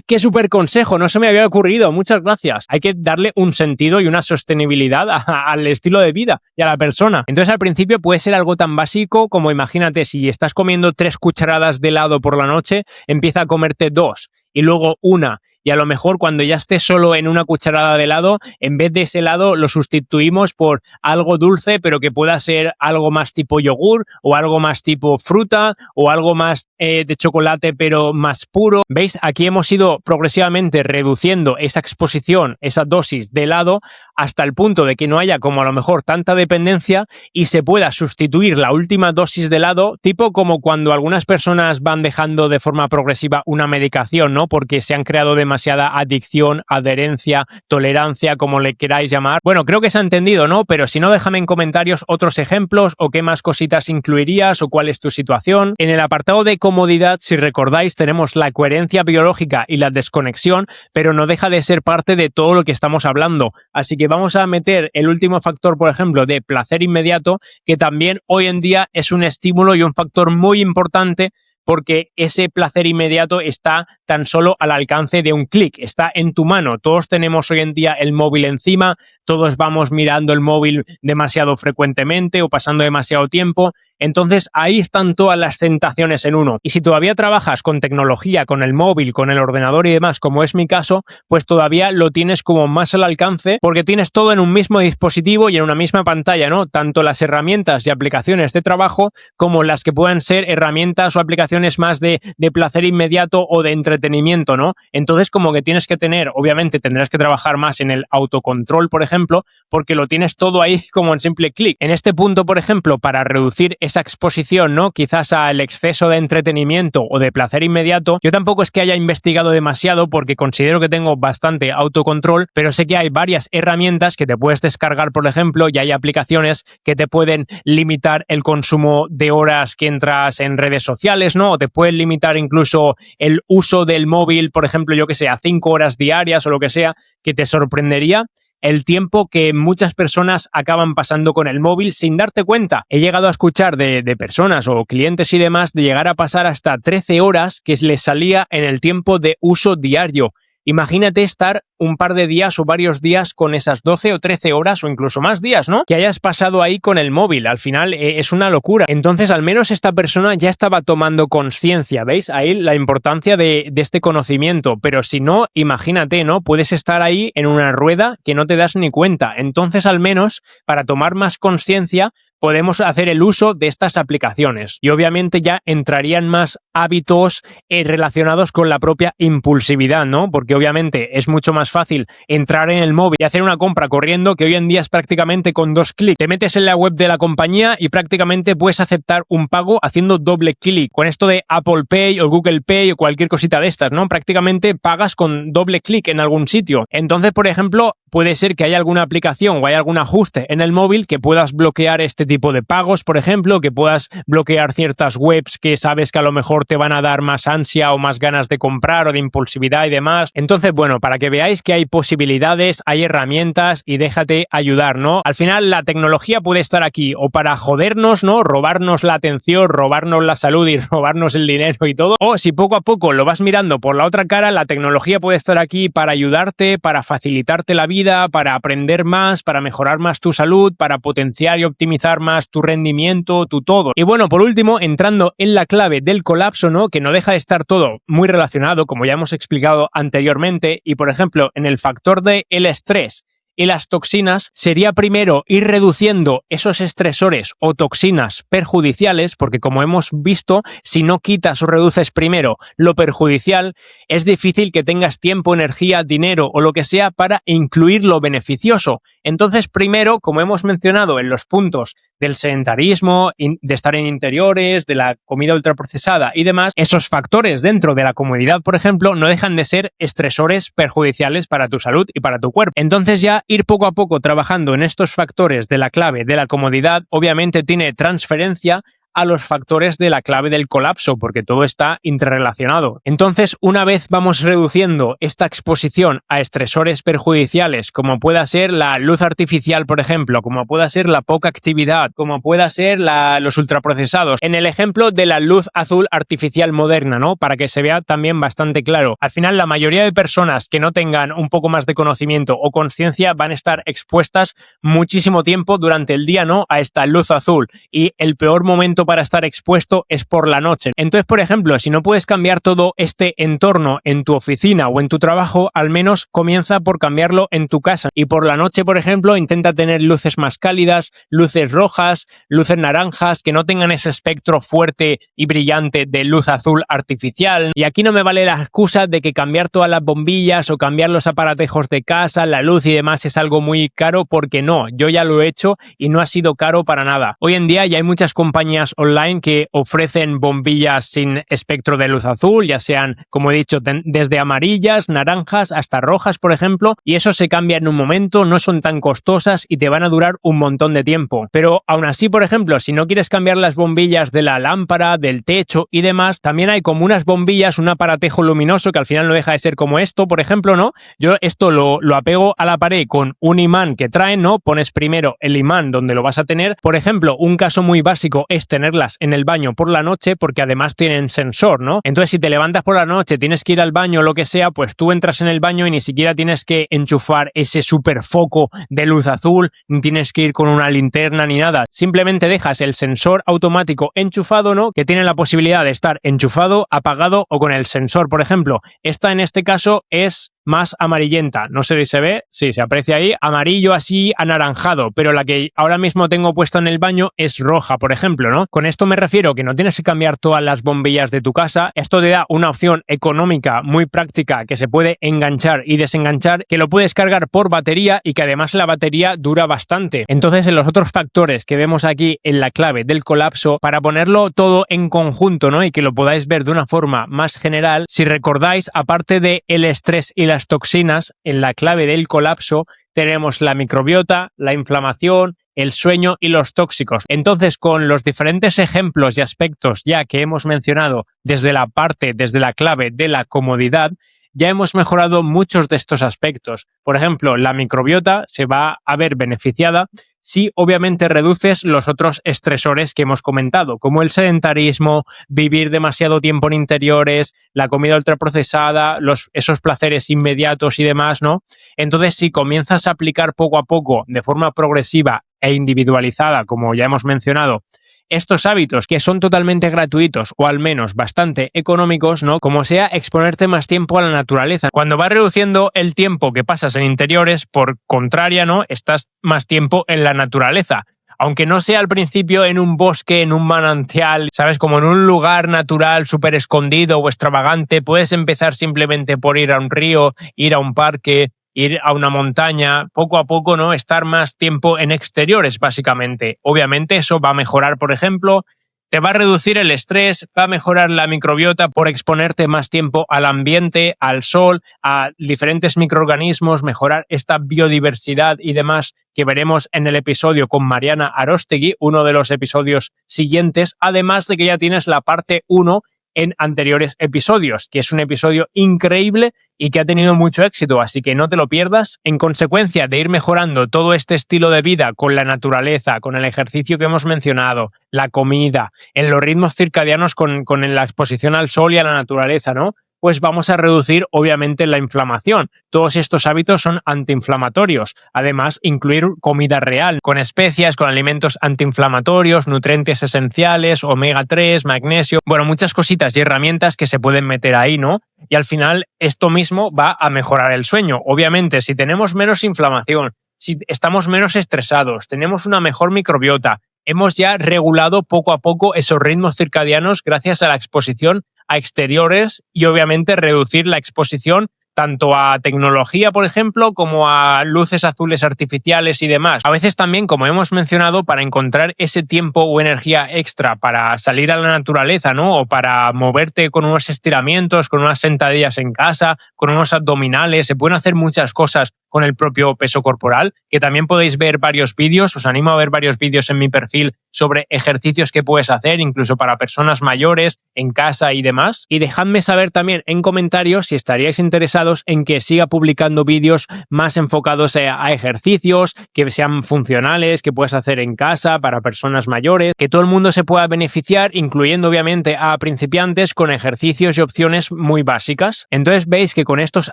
¡Qué súper consejo! No se me había ocurrido, muchas gracias. Hay que darle un sentido y una sostenibilidad al estilo de vida y a la persona. Entonces al principio puede ser algo tan básico como, imagínate, si estás comiendo 3 cucharadas de helado por la noche, empieza a comerte 2 y luego 1. Y a lo mejor cuando ya estés solo en una cucharada de helado, en vez de ese helado lo sustituimos por algo dulce, pero que pueda ser algo más tipo yogur, o algo más tipo fruta, o algo más de chocolate pero más puro. ¿Veis? Aquí hemos ido progresivamente reduciendo esa exposición, esa dosis de helado, hasta el punto de que no haya como a lo mejor tanta dependencia y se pueda sustituir la última dosis de helado, tipo como cuando algunas personas van dejando de forma progresiva una medicación, ¿no? Porque se han creado demasiada adicción, adherencia, tolerancia, como le queráis llamar. Bueno, creo que se ha entendido, ¿no? Pero si no, déjame en comentarios otros ejemplos o qué más cositas incluirías o cuál es tu situación. En el apartado de comodidad, si recordáis, tenemos la coherencia biológica y la desconexión, pero no deja de ser parte de todo lo que estamos hablando. Así que vamos a meter el último factor, por ejemplo, de placer inmediato, que también hoy en día es un estímulo y un factor muy importante, porque ese placer inmediato está tan solo al alcance de un clic, está en tu mano. Todos tenemos hoy en día el móvil encima, todos vamos mirando el móvil demasiado frecuentemente o pasando demasiado tiempo. Entonces ahí están todas las tentaciones en uno. Y si todavía trabajas con tecnología, con el móvil, con el ordenador y demás, como es mi caso, pues todavía lo tienes como más al alcance porque tienes todo en un mismo dispositivo y en una misma pantalla, ¿no? Tanto las herramientas y aplicaciones de trabajo como las que puedan ser herramientas o aplicaciones más de placer inmediato o de entretenimiento, ¿no? Entonces como que tienes que tener, obviamente tendrás que trabajar más en el autocontrol, por ejemplo, porque lo tienes todo ahí como en simple clic. En este punto, por ejemplo, para reducir esa exposición, ¿no? Quizás al exceso de entretenimiento o de placer inmediato, yo tampoco es que haya investigado demasiado porque considero que tengo bastante autocontrol, pero sé que hay varias herramientas que te puedes descargar, por ejemplo, y hay aplicaciones que te pueden limitar el consumo de horas que entras en redes sociales, ¿no? O te pueden limitar incluso el uso del móvil, por ejemplo, yo que sé, a 5 horas diarias o lo que sea, que te sorprendería el tiempo que muchas personas acaban pasando con el móvil sin darte cuenta. He llegado a escuchar de personas o clientes y demás de llegar a pasar hasta 13 horas que les salía en el tiempo de uso diario. Imagínate estar un par de días o varios días con esas 12 o 13 horas o incluso más días, ¿no? Que hayas pasado ahí con el móvil. Al final es una locura. Entonces, al menos esta persona ya estaba tomando conciencia, ¿veis? Ahí la importancia de este conocimiento. Pero si no, imagínate, ¿no? Puedes estar ahí en una rueda que no te das ni cuenta. Entonces, al menos, para tomar más conciencia, podemos hacer el uso de estas aplicaciones. Y obviamente ya entrarían más hábitos relacionados con la propia impulsividad, ¿no? Porque obviamente es mucho más más fácil entrar en el móvil y hacer una compra corriendo, que hoy en día es prácticamente con 2 clics. Te metes en la web de la compañía y prácticamente puedes aceptar un pago haciendo doble clic. Con esto de Apple Pay o Google Pay o cualquier cosita de estas, ¿no? Prácticamente pagas con doble clic en algún sitio. Entonces, por ejemplo, puede ser que haya alguna aplicación o haya algún ajuste en el móvil que puedas bloquear este tipo de pagos, por ejemplo, que puedas bloquear ciertas webs que sabes que a lo mejor te van a dar más ansia o más ganas de comprar o de impulsividad y demás. Entonces, bueno, para que veáis que hay posibilidades, hay herramientas y déjate ayudar, ¿no? Al final la tecnología puede estar aquí o para jodernos, ¿no? Robarnos la atención, robarnos la salud y robarnos el dinero y todo. O si poco a poco lo vas mirando por la otra cara, la tecnología puede estar aquí para ayudarte, para facilitarte la vida, para aprender más, para mejorar más tu salud, para potenciar y optimizar más tu rendimiento, tu todo. Y bueno, por último, entrando en la clave del colapso, ¿no? Que no deja de estar todo muy relacionado, como ya hemos explicado anteriormente, y por ejemplo, en el factor del estrés y las toxinas, sería primero ir reduciendo esos estresores o toxinas perjudiciales, porque como hemos visto, si no quitas o reduces primero lo perjudicial, es difícil que tengas tiempo, energía, dinero o lo que sea para incluir lo beneficioso. Entonces, primero, como hemos mencionado en los puntos del sedentarismo, de estar en interiores, de la comida ultraprocesada y demás, esos factores dentro de la comodidad, por ejemplo, no dejan de ser estresores perjudiciales para tu salud y para tu cuerpo. Entonces ya ir poco a poco trabajando en estos factores de la clave de la comodidad, obviamente tiene transferencia a los factores de la clave del colapso, porque todo está interrelacionado. Entonces, una vez vamos reduciendo esta exposición a estresores perjudiciales, como pueda ser la luz artificial, por ejemplo, como pueda ser la poca actividad, como pueda ser los ultraprocesados, en el ejemplo de la luz azul artificial moderna, ¿no? Para que se vea también bastante claro. Al final, la mayoría de personas que no tengan un poco más de conocimiento o conciencia van a estar expuestas muchísimo tiempo durante el día, ¿no? A esta luz azul, y el peor momento para estar expuesto es por la noche. Entonces, por ejemplo, si no puedes cambiar todo este entorno en tu oficina o en tu trabajo, al menos comienza por cambiarlo en tu casa. Y por la noche, por ejemplo, intenta tener luces más cálidas, luces rojas, luces naranjas, que no tengan ese espectro fuerte y brillante de luz azul artificial. Y aquí no me vale la excusa de que cambiar todas las bombillas o cambiar los aparatejos de casa, la luz y demás es algo muy caro, porque no, yo ya lo he hecho y no ha sido caro para nada. Hoy en día ya hay muchas compañías online que ofrecen bombillas sin espectro de luz azul, ya sean, como he dicho, desde amarillas, naranjas hasta rojas, por ejemplo, y eso se cambia en un momento, no son tan costosas y te van a durar un montón de tiempo. Pero aún así, por ejemplo, si no quieres cambiar las bombillas de la lámpara, del techo y demás, también hay como unas bombillas, un aparatejo luminoso que al final no deja de ser como esto, por ejemplo, ¿no? Yo esto lo apego a la pared con un imán que traen, ¿no? Pones primero el imán donde lo vas a tener. Por ejemplo, un caso muy básico es tenerlas en el baño por la noche, porque además tienen sensor, ¿no? Entonces, si te levantas por la noche, tienes que ir al baño o lo que sea, pues tú entras en el baño y ni siquiera tienes que enchufar ese super foco de luz azul, ni tienes que ir con una linterna ni nada. Simplemente dejas el sensor automático enchufado, ¿no? Que tiene la posibilidad de estar enchufado, apagado o con el sensor, por ejemplo. Esta en este caso es más amarillenta, no sé si se ve, sí, se aprecia ahí, amarillo así anaranjado, pero la que ahora mismo tengo puesta en el baño es roja, por ejemplo, ¿no? Con esto me refiero que no tienes que cambiar todas las bombillas de tu casa, esto te da una opción económica muy práctica que se puede enganchar y desenganchar, que lo puedes cargar por batería y que además la batería dura bastante. Entonces, en los otros factores que vemos aquí en la clave del colapso, para ponerlo todo en conjunto, ¿no? Y que lo podáis ver de una forma más general, si recordáis, aparte de el estrés y las toxinas, en la clave del colapso tenemos la microbiota, la inflamación, el sueño y los tóxicos. Entonces, con los diferentes ejemplos y aspectos ya que hemos mencionado desde la clave de la comodidad, ya hemos mejorado muchos de estos aspectos. Por ejemplo, la microbiota se va a ver beneficiada si obviamente reduces los otros estresores que hemos comentado, como el sedentarismo, vivir demasiado tiempo en interiores, la comida ultraprocesada, esos placeres inmediatos y demás, ¿no? Entonces, si comienzas a aplicar poco a poco, de forma progresiva e individualizada, como ya hemos mencionado, estos hábitos que son totalmente gratuitos o al menos bastante económicos, ¿no? Como sea, exponerte más tiempo a la naturaleza. Cuando vas reduciendo el tiempo que pasas en interiores, por contraria, ¿no? Estás más tiempo en la naturaleza. Aunque no sea al principio en un bosque, en un manantial, ¿sabes? Como en un lugar natural súper escondido o extravagante, puedes empezar simplemente por ir a un río, ir a un parque, ir a una montaña, poco a poco, ¿no? Estar más tiempo en exteriores, básicamente. Obviamente eso va a mejorar, por ejemplo, te va a reducir el estrés, va a mejorar la microbiota por exponerte más tiempo al ambiente, al sol, a diferentes microorganismos, mejorar esta biodiversidad y demás que veremos en el episodio con Mariana Arostegui, uno de los episodios siguientes, además de que ya tienes la parte 1 en anteriores episodios, que es un episodio increíble y que ha tenido mucho éxito, así que no te lo pierdas. En consecuencia de ir mejorando todo este estilo de vida con la naturaleza, con el ejercicio que hemos mencionado, la comida, en los ritmos circadianos con la exposición al sol y a la naturaleza, ¿no? Pues vamos a reducir obviamente la inflamación. Todos estos hábitos son antiinflamatorios. Además, incluir comida real, con especias, con alimentos antiinflamatorios, nutrientes esenciales, omega 3, magnesio, bueno, muchas cositas y herramientas que se pueden meter ahí, ¿no? Y al final esto mismo va a mejorar el sueño. Obviamente, si tenemos menos inflamación, si estamos menos estresados, tenemos una mejor microbiota, hemos ya regulado poco a poco esos ritmos circadianos gracias a la exposición a exteriores y obviamente reducir la exposición tanto a tecnología, por ejemplo, como a luces azules artificiales y demás. A veces también, como hemos mencionado, para encontrar ese tiempo o energía extra para salir a la naturaleza, ¿no? O para moverte con unos estiramientos, con unas sentadillas en casa, con unos abdominales. Se pueden hacer muchas cosas con el propio peso corporal, que también podéis ver varios vídeos. Os animo a ver varios vídeos en mi perfil sobre ejercicios que puedes hacer, incluso para personas mayores, en casa y demás. Y dejadme saber también en comentarios si estaríais interesados en que siga publicando vídeos más enfocados a ejercicios, que sean funcionales, que puedas hacer en casa para personas mayores, que todo el mundo se pueda beneficiar, incluyendo obviamente a principiantes con ejercicios y opciones muy básicas. Entonces veis que con estos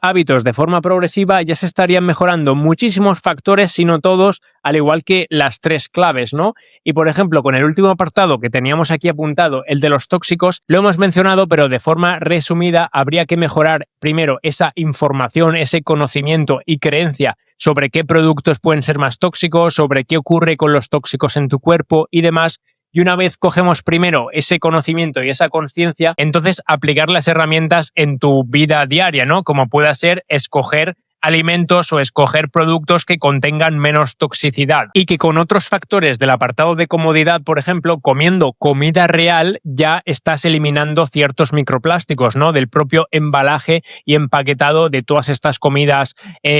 hábitos de forma progresiva ya se estarían mejorando muchísimos factores, si no todos, al igual que las 3 claves, ¿no? Y por ejemplo, con el último apartado que teníamos aquí apuntado, el de los tóxicos, lo hemos mencionado, pero de forma resumida, habría que mejorar primero esa información, ese conocimiento y creencia sobre qué productos pueden ser más tóxicos, sobre qué ocurre con los tóxicos en tu cuerpo y demás. Y una vez cogemos primero ese conocimiento y esa conciencia, entonces aplicar las herramientas en tu vida diaria, ¿no? Como pueda ser escoger alimentos o escoger productos que contengan menos toxicidad y que con otros factores del apartado de comodidad, por ejemplo, comiendo comida real, ya estás eliminando ciertos microplásticos, ¿no? Del propio embalaje y empaquetado de todas estas comidas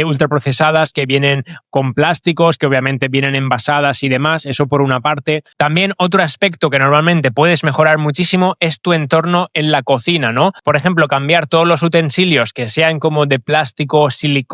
ultraprocesadas que vienen con plásticos, que obviamente vienen envasadas y demás. Eso por una parte. También otro aspecto que normalmente puedes mejorar muchísimo es tu entorno en la cocina, ¿no? Por ejemplo, cambiar todos los utensilios que sean como de plástico, siliconas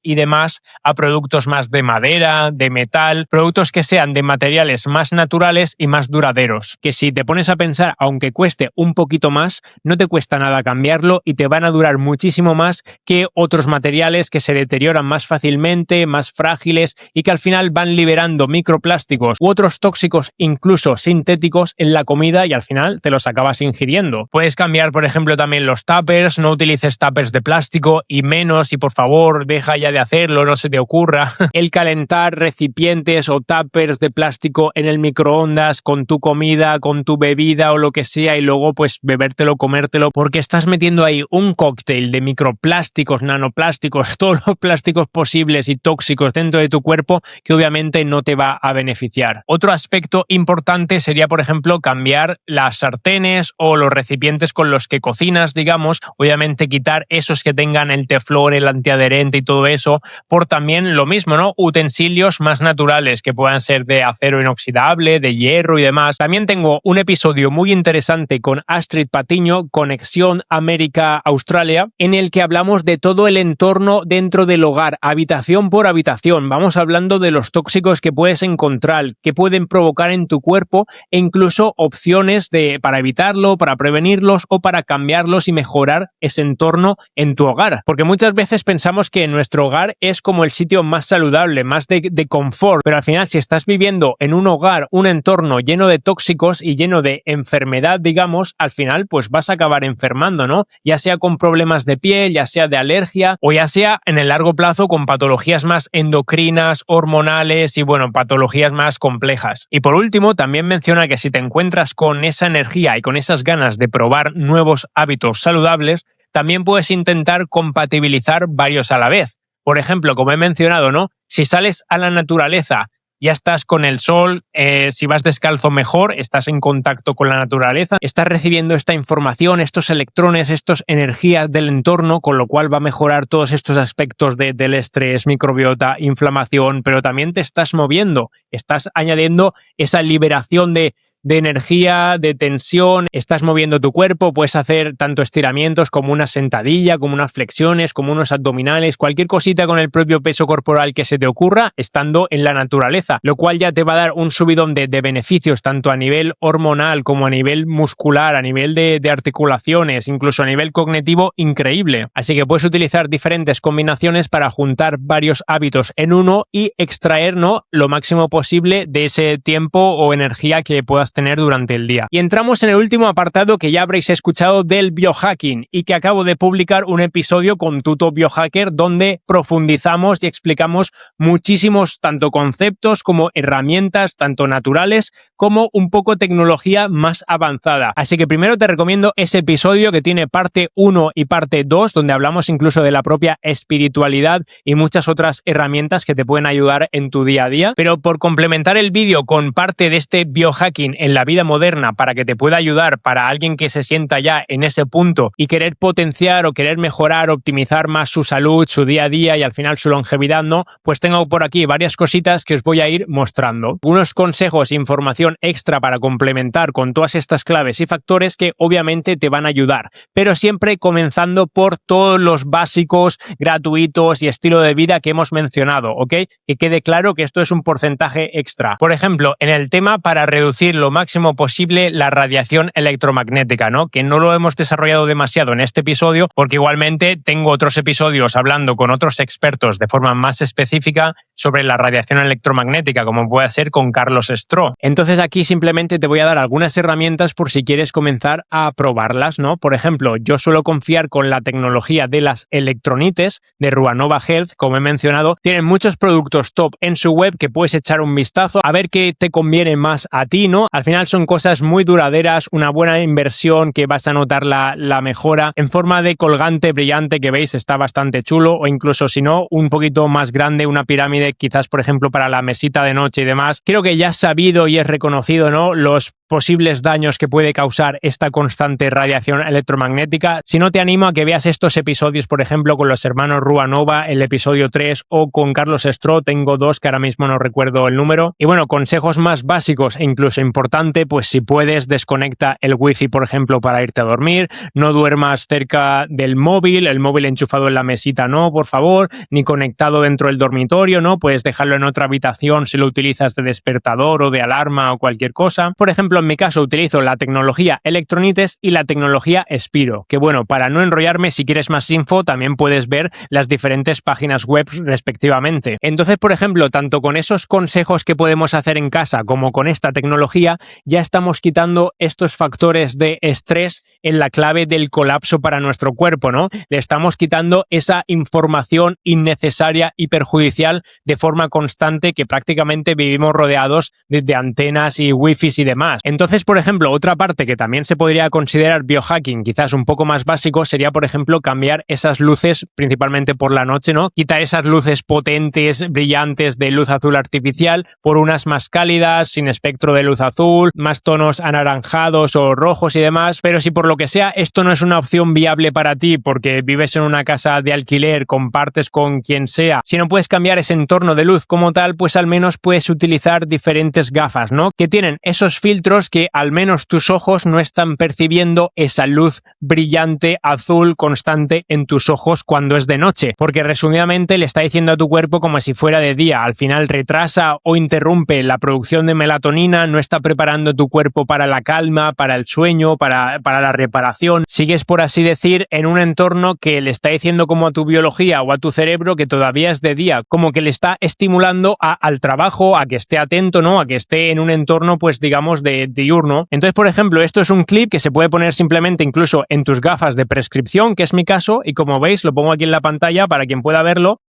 y demás a productos más de madera, de metal, productos que sean de materiales más naturales y más duraderos, que si te pones a pensar, aunque cueste un poquito más, no te cuesta nada cambiarlo y te van a durar muchísimo más que otros materiales que se deterioran más fácilmente, más frágiles y que al final van liberando microplásticos u otros tóxicos, incluso sintéticos, en la comida y al final te los acabas ingiriendo. Puedes cambiar, por ejemplo, también los tuppers, no utilices tuppers de plástico y menos, y por favor, deja ya de hacerlo, no se te ocurra. El calentar recipientes o tuppers de plástico en el microondas con tu comida, con tu bebida o lo que sea y luego pues bebértelo, comértelo, porque estás metiendo ahí un cóctel de microplásticos, nanoplásticos, todos los plásticos posibles y tóxicos dentro de tu cuerpo que obviamente no te va a beneficiar. Otro aspecto importante sería, por ejemplo, cambiar las sartenes o los recipientes con los que cocinas, digamos, obviamente quitar esos que tengan el teflón, el antiadherente y todo eso, por también lo mismo, ¿no? Utensilios más naturales que puedan ser de acero inoxidable, de hierro y demás. También tengo un episodio muy interesante con Astrid Patiño, Conexión América-Australia, en el que hablamos de todo el entorno dentro del hogar, habitación por habitación. Vamos hablando de los tóxicos que puedes encontrar, que pueden provocar en tu cuerpo e incluso opciones para evitarlo, para prevenirlos o para cambiarlos y mejorar ese entorno en tu hogar. Porque muchas veces pensamos que nuestro hogar es como el sitio más saludable, más de confort, pero al final si estás viviendo en un hogar, un entorno lleno de tóxicos y lleno de enfermedad, digamos, al final pues vas a acabar enfermando, ¿no? Ya sea con problemas de piel, ya sea de alergia o ya sea en el largo plazo con patologías más endocrinas, hormonales y bueno, patologías más complejas. Y por último, también menciona que si te encuentras con esa energía y con esas ganas de probar nuevos hábitos saludables, también puedes intentar compatibilizar varios a la vez. Por ejemplo, como he mencionado, ¿no? Si sales a la naturaleza, ya estás con el sol, si vas descalzo mejor, estás en contacto con la naturaleza, estás recibiendo esta información, estos electrones, estas energías del entorno, con lo cual va a mejorar todos estos aspectos del estrés, microbiota, inflamación, pero también te estás moviendo, estás añadiendo esa liberación de energía, de tensión, estás moviendo tu cuerpo, puedes hacer tanto estiramientos como una sentadilla, como unas flexiones, como unos abdominales, cualquier cosita con el propio peso corporal que se te ocurra estando en la naturaleza, lo cual ya te va a dar un subidón de beneficios tanto a nivel hormonal como a nivel muscular, a nivel de articulaciones, incluso a nivel cognitivo, increíble. Así que puedes utilizar diferentes combinaciones para juntar varios hábitos en uno y extraer, ¿no?, lo máximo posible de ese tiempo o energía que puedas tener durante el día. Y entramos en el último apartado que ya habréis escuchado del biohacking y que acabo de publicar un episodio con Tuto Biohacker donde profundizamos y explicamos muchísimos tanto conceptos como herramientas tanto naturales como un poco tecnología más avanzada. Así que primero te recomiendo ese episodio que tiene parte 1 y parte 2 donde hablamos incluso de la propia espiritualidad y muchas otras herramientas que te pueden ayudar en tu día a día. Pero por complementar el vídeo con parte de este biohacking en la vida moderna para que te pueda ayudar para alguien que se sienta ya en ese punto y querer potenciar o querer mejorar, optimizar más su salud, su día a día y al final su longevidad, ¿no? Pues tengo por aquí varias cositas que os voy a ir mostrando. Unos consejos e información extra para complementar con todas estas claves y factores que obviamente te van a ayudar, pero siempre comenzando por todos los básicos, gratuitos y estilo de vida que hemos mencionado, ¿ok? Que quede claro que esto es un porcentaje extra. Por ejemplo, en el tema para reducir lo máximo posible la radiación electromagnética, ¿no? Que no lo hemos desarrollado demasiado en este episodio porque igualmente tengo otros episodios hablando con otros expertos de forma más específica sobre la radiación electromagnética, como puede ser con Carlos Stroh. Entonces aquí simplemente te voy a dar algunas herramientas por si quieres comenzar a probarlas, ¿no? Por ejemplo, yo suelo confiar con la tecnología de las electronites de Ruanova Health, como he mencionado. Tienen muchos productos top en su web que puedes echar un vistazo a ver qué te conviene más a ti, ¿no? Al final son cosas muy duraderas, una buena inversión que vas a notar la mejora en forma de colgante brillante que veis está bastante chulo, o incluso si no, un poquito más grande, una pirámide quizás por ejemplo para la mesita de noche y demás. Creo que ya has sabido y es reconocido, ¿no?, los posibles daños que puede causar esta constante radiación electromagnética. Si no, te animo a que veas estos episodios, por ejemplo, con los hermanos Ruanova, el episodio 3, o con Carlos Stroh, tengo dos que ahora mismo no recuerdo el número. Y bueno, consejos más básicos e incluso importante, pues si puedes, desconecta el wifi, por ejemplo, para irte a dormir, no duermas cerca del móvil, el móvil enchufado en la mesita no, por favor, ni conectado dentro del dormitorio, no, puedes dejarlo en otra habitación si lo utilizas de despertador o de alarma o cualquier cosa. Por ejemplo, en mi caso utilizo la tecnología Electronites y la tecnología Spiro, que bueno, para no enrollarme, si quieres más info, también puedes ver las diferentes páginas web respectivamente. Entonces, por ejemplo, tanto con esos consejos que podemos hacer en casa como con esta tecnología, ya estamos quitando estos factores de estrés en la clave del colapso para nuestro cuerpo, ¿no? Le estamos quitando esa información innecesaria y perjudicial de forma constante que prácticamente vivimos rodeados de antenas y wifis y demás. Entonces, por ejemplo, otra parte que también se podría considerar biohacking, quizás un poco más básico, sería, por ejemplo, cambiar esas luces, principalmente por la noche, ¿no? Quitar esas luces potentes, brillantes de luz azul artificial por unas más cálidas, sin espectro de luz azul, más tonos anaranjados o rojos y demás. Pero si por lo que sea esto no es una opción viable para ti porque vives en una casa de alquiler, compartes con quien sea, si no puedes cambiar ese entorno de luz como tal, pues al menos puedes utilizar diferentes gafas, ¿no? Que tienen esos filtros que al menos tus ojos no están percibiendo esa luz brillante azul constante en tus ojos cuando es de noche, porque resumidamente le está diciendo a tu cuerpo como si fuera de día. Al final retrasa o interrumpe la producción de melatonina, no está preparando tu cuerpo para la calma, para el sueño, para la reparación. Sigues, por así decir, en un entorno que le está diciendo como a tu biología o a tu cerebro que todavía es de día, como que le está estimulando al trabajo, a que esté atento, ¿no? A que esté en un entorno, pues digamos, de diurno. Entonces, por ejemplo, esto es un clip que se puede poner simplemente incluso en tus gafas de prescripción, que es mi caso, y como veis, lo pongo aquí en la pantalla para quien pueda verlo.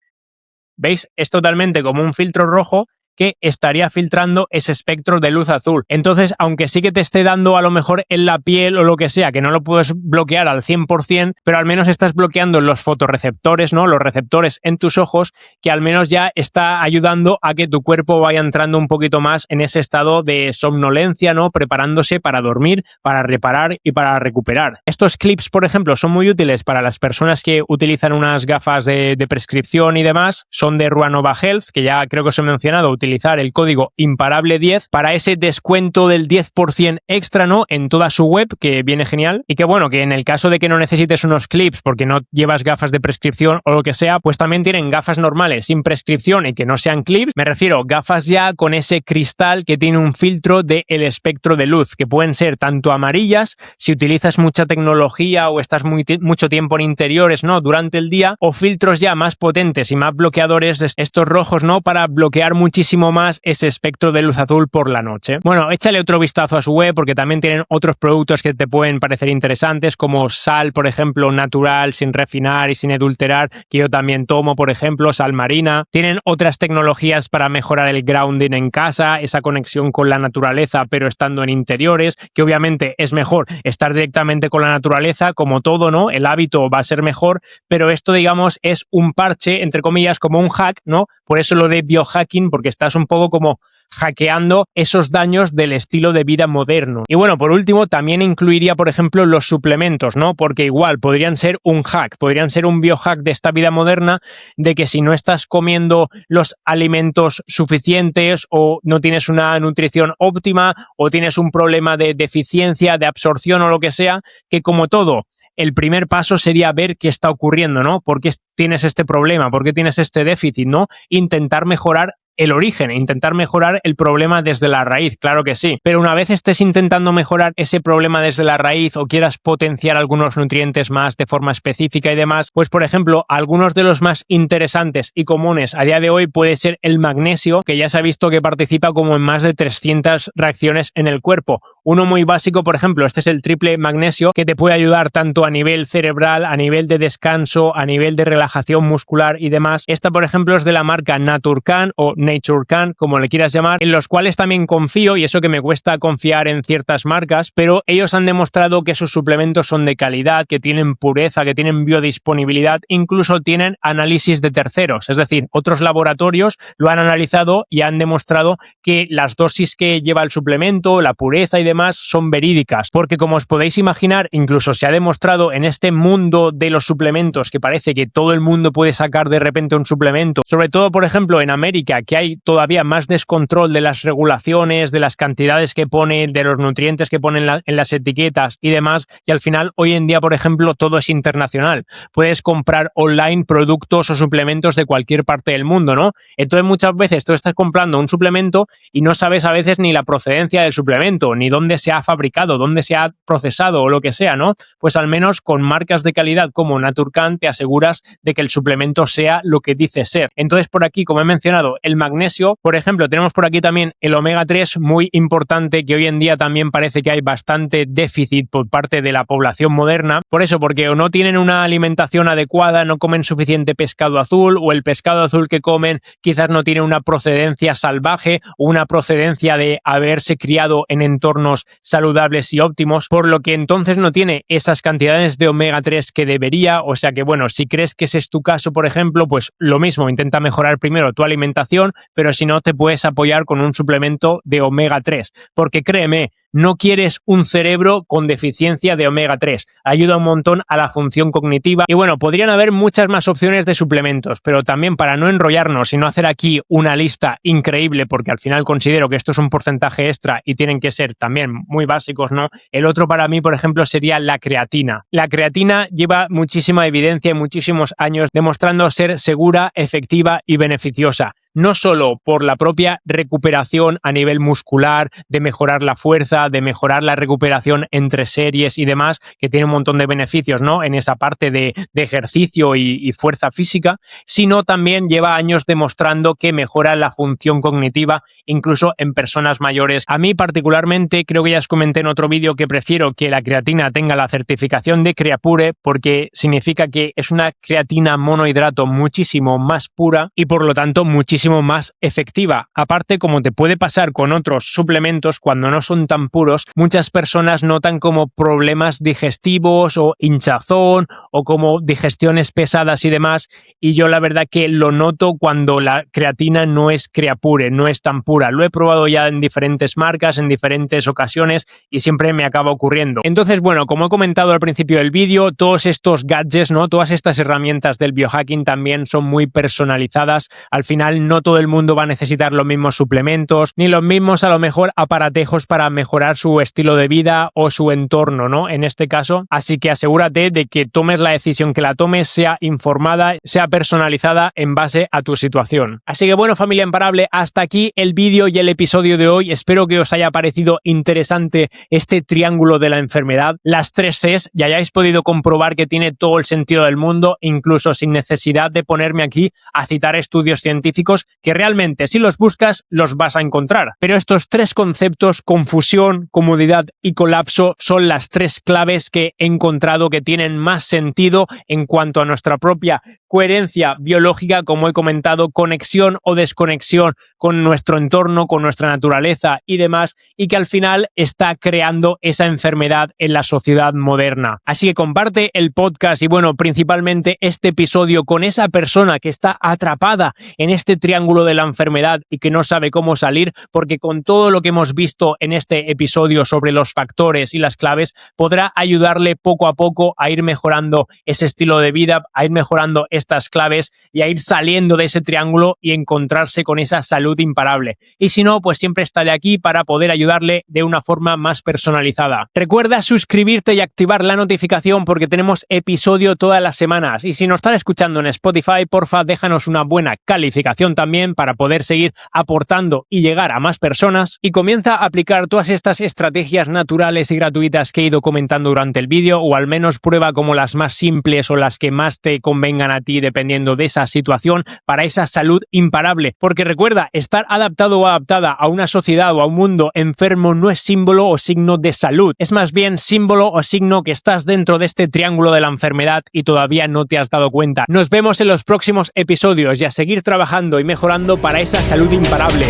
¿Veis? Es totalmente como un filtro rojo que estaría filtrando ese espectro de luz azul. Entonces, aunque sí que te esté dando a lo mejor en la piel o lo que sea, que no lo puedes bloquear al 100%, pero al menos estás bloqueando los fotorreceptores, ¿no? Los receptores en tus ojos, que al menos ya está ayudando a que tu cuerpo vaya entrando un poquito más en ese estado de somnolencia, ¿no? Preparándose para dormir, para reparar y para recuperar. Estos clips, por ejemplo, son muy útiles para las personas que utilizan unas gafas de prescripción y demás. Son de Ruanova Health, que ya creo que os he mencionado, utilizar el código imparable10 para ese descuento del 10% extra, ¿no? En toda su web, que viene genial. Y que bueno, que en el caso de que no necesites unos clips porque no llevas gafas de prescripción o lo que sea, pues también tienen gafas normales sin prescripción y que no sean clips. Me refiero gafas ya con ese cristal que tiene un filtro del espectro de luz, que pueden ser tanto amarillas si utilizas mucha tecnología o estás mucho tiempo en interiores, ¿no? Durante el día, o filtros ya más potentes y más bloqueadores, estos rojos, ¿no? Para bloquear muchísimo más ese espectro de luz azul por la noche. Bueno, échale otro vistazo a su web porque también tienen otros productos que te pueden parecer interesantes, como sal, por ejemplo, natural, sin refinar y sin adulterar, que yo también tomo, por ejemplo, sal marina. Tienen otras tecnologías para mejorar el grounding en casa, esa conexión con la naturaleza, pero estando en interiores, que obviamente es mejor estar directamente con la naturaleza, como todo, ¿no? El hábito va a ser mejor, pero esto, digamos, es un parche, entre comillas, como un hack, ¿no? Por eso lo de biohacking, porque estás un poco como hackeando esos daños del estilo de vida moderno. Y bueno, por último, también incluiría, por ejemplo, los suplementos, ¿no? Porque igual podrían ser un hack, podrían ser un biohack de esta vida moderna, de que si no estás comiendo los alimentos suficientes o no tienes una nutrición óptima o tienes un problema de deficiencia, de absorción o lo que sea, que como todo, el primer paso sería ver qué está ocurriendo, ¿no? ¿Por qué tienes este problema? ¿Por qué tienes este déficit, ¿no? Intentar mejorar el origen, intentar mejorar el problema desde la raíz, claro que sí. Pero una vez estés intentando mejorar ese problema desde la raíz o quieras potenciar algunos nutrientes más de forma específica y demás, pues por ejemplo, algunos de los más interesantes y comunes a día de hoy puede ser el magnesio, que ya se ha visto que participa como en más de 300 reacciones en el cuerpo. Uno muy básico, por ejemplo, este es el triple magnesio, que te puede ayudar tanto a nivel cerebral, a nivel de descanso, a nivel de relajación muscular y demás. Esta, por ejemplo, es de la marca Naturcan o NatureCan, como le quieras llamar, en los cuales también confío, y eso que me cuesta confiar en ciertas marcas, pero ellos han demostrado que sus suplementos son de calidad, que tienen pureza, que tienen biodisponibilidad, incluso tienen análisis de terceros, es decir, otros laboratorios lo han analizado y han demostrado que las dosis que lleva el suplemento, la pureza y demás son verídicas, porque como os podéis imaginar, incluso se ha demostrado en este mundo de los suplementos que parece que todo el mundo puede sacar de repente un suplemento, sobre todo por ejemplo en América, que hay todavía más descontrol de las regulaciones, de las cantidades que pone, de los nutrientes que ponen en las etiquetas y demás, y al final hoy en día, por ejemplo, todo es internacional. Puedes comprar online productos o suplementos de cualquier parte del mundo, ¿no? Entonces muchas veces tú estás comprando un suplemento y no sabes a veces ni la procedencia del suplemento, ni dónde se ha fabricado, dónde se ha procesado o lo que sea, ¿no? Pues al menos con marcas de calidad como Naturcan te aseguras de que el suplemento sea lo que dice ser. Entonces por aquí, como he mencionado, el magnesio, por ejemplo, tenemos por aquí también el omega 3, muy importante, que hoy en día también parece que hay bastante déficit por parte de la población moderna. Por eso, porque o no tienen una alimentación adecuada, no comen suficiente pescado azul, o el pescado azul que comen quizás no tiene una procedencia salvaje o una procedencia de haberse criado en entornos saludables y óptimos, por lo que entonces no tiene esas cantidades de omega 3 que debería. O sea que bueno, si crees que ese es tu caso, por ejemplo, pues lo mismo, intenta mejorar primero tu alimentación, pero si no, te puedes apoyar con un suplemento de omega 3, porque créeme, no quieres un cerebro con deficiencia de omega 3. Ayuda un montón a la función cognitiva. Y bueno, podrían haber muchas más opciones de suplementos, pero también para no enrollarnos y no hacer aquí una lista increíble, porque al final considero que esto es un porcentaje extra y tienen que ser también muy básicos, ¿no? El otro para mí, por ejemplo, sería la creatina. La creatina lleva muchísima evidencia y muchísimos años demostrando ser segura, efectiva y beneficiosa. No solo por la propia recuperación a nivel muscular, de mejorar la fuerza, de mejorar la recuperación entre series y demás, que tiene un montón de beneficios, ¿no? En esa parte de ejercicio y fuerza física, sino también lleva años demostrando que mejora la función cognitiva, incluso en personas mayores. A mí particularmente, creo que ya os comenté en otro vídeo que prefiero que la creatina tenga la certificación de Creapure, porque significa que es una creatina monohidrato muchísimo más pura y por lo tanto muchísimo muchísimo más efectiva. Aparte, como te puede pasar con otros suplementos, cuando no son tan puros, muchas personas notan como problemas digestivos o hinchazón o como digestiones pesadas y demás, y yo la verdad que lo noto cuando la creatina no es Creapure, no es tan pura. Lo he probado ya en diferentes marcas, en diferentes ocasiones, y siempre me acaba ocurriendo. Entonces, bueno, como he comentado al principio del vídeo, todos estos gadgets, ¿no? Todas estas herramientas del biohacking también son muy personalizadas. Al final no todo el mundo va a necesitar los mismos suplementos, ni los mismos a lo mejor aparatejos para mejorar su estilo de vida o su entorno, ¿no? En este caso, así que asegúrate de que tomes la decisión que la tomes, sea informada, sea personalizada en base a tu situación. Así que bueno, familia imparable, hasta aquí el vídeo y el episodio de hoy. Espero que os haya parecido interesante este triángulo de la enfermedad, las 3 Cs, y hayáis podido comprobar que tiene todo el sentido del mundo, incluso sin necesidad de ponerme aquí a citar estudios científicos que realmente si los buscas los vas a encontrar. Pero estos 3 conceptos, confusión, comodidad y colapso, son las 3 claves que he encontrado que tienen más sentido en cuanto a nuestra propia coherencia biológica, como he comentado, conexión o desconexión con nuestro entorno, con nuestra naturaleza y demás, y que al final está creando esa enfermedad en la sociedad moderna. Así que comparte el podcast y bueno, principalmente este episodio con esa persona que está atrapada en este triángulo de la enfermedad y que no sabe cómo salir, porque con todo lo que hemos visto en este episodio sobre los factores y las claves, podrá ayudarle poco a poco a ir mejorando ese estilo de vida, a ir mejorando estas claves y a ir saliendo de ese triángulo y encontrarse con esa salud imparable. Y si no, pues siempre estaré aquí para poder ayudarle de una forma más personalizada. Recuerda suscribirte y activar la notificación porque tenemos episodio todas las semanas. Y si nos estás escuchando en Spotify, porfa, déjanos una buena calificación también para poder seguir aportando y llegar a más personas. Y comienza a aplicar todas estas estrategias naturales y gratuitas que he ido comentando durante el vídeo, o al menos prueba como las más simples o las que más te convengan a ti dependiendo de esa situación para esa salud imparable. Porque recuerda, estar adaptado o adaptada a una sociedad o a un mundo enfermo no es símbolo o signo de salud. Es más bien símbolo o signo que estás dentro de este triángulo de la enfermedad y todavía no te has dado cuenta. Nos vemos en los próximos episodios y a seguir trabajando y mejorando para esa salud imparable.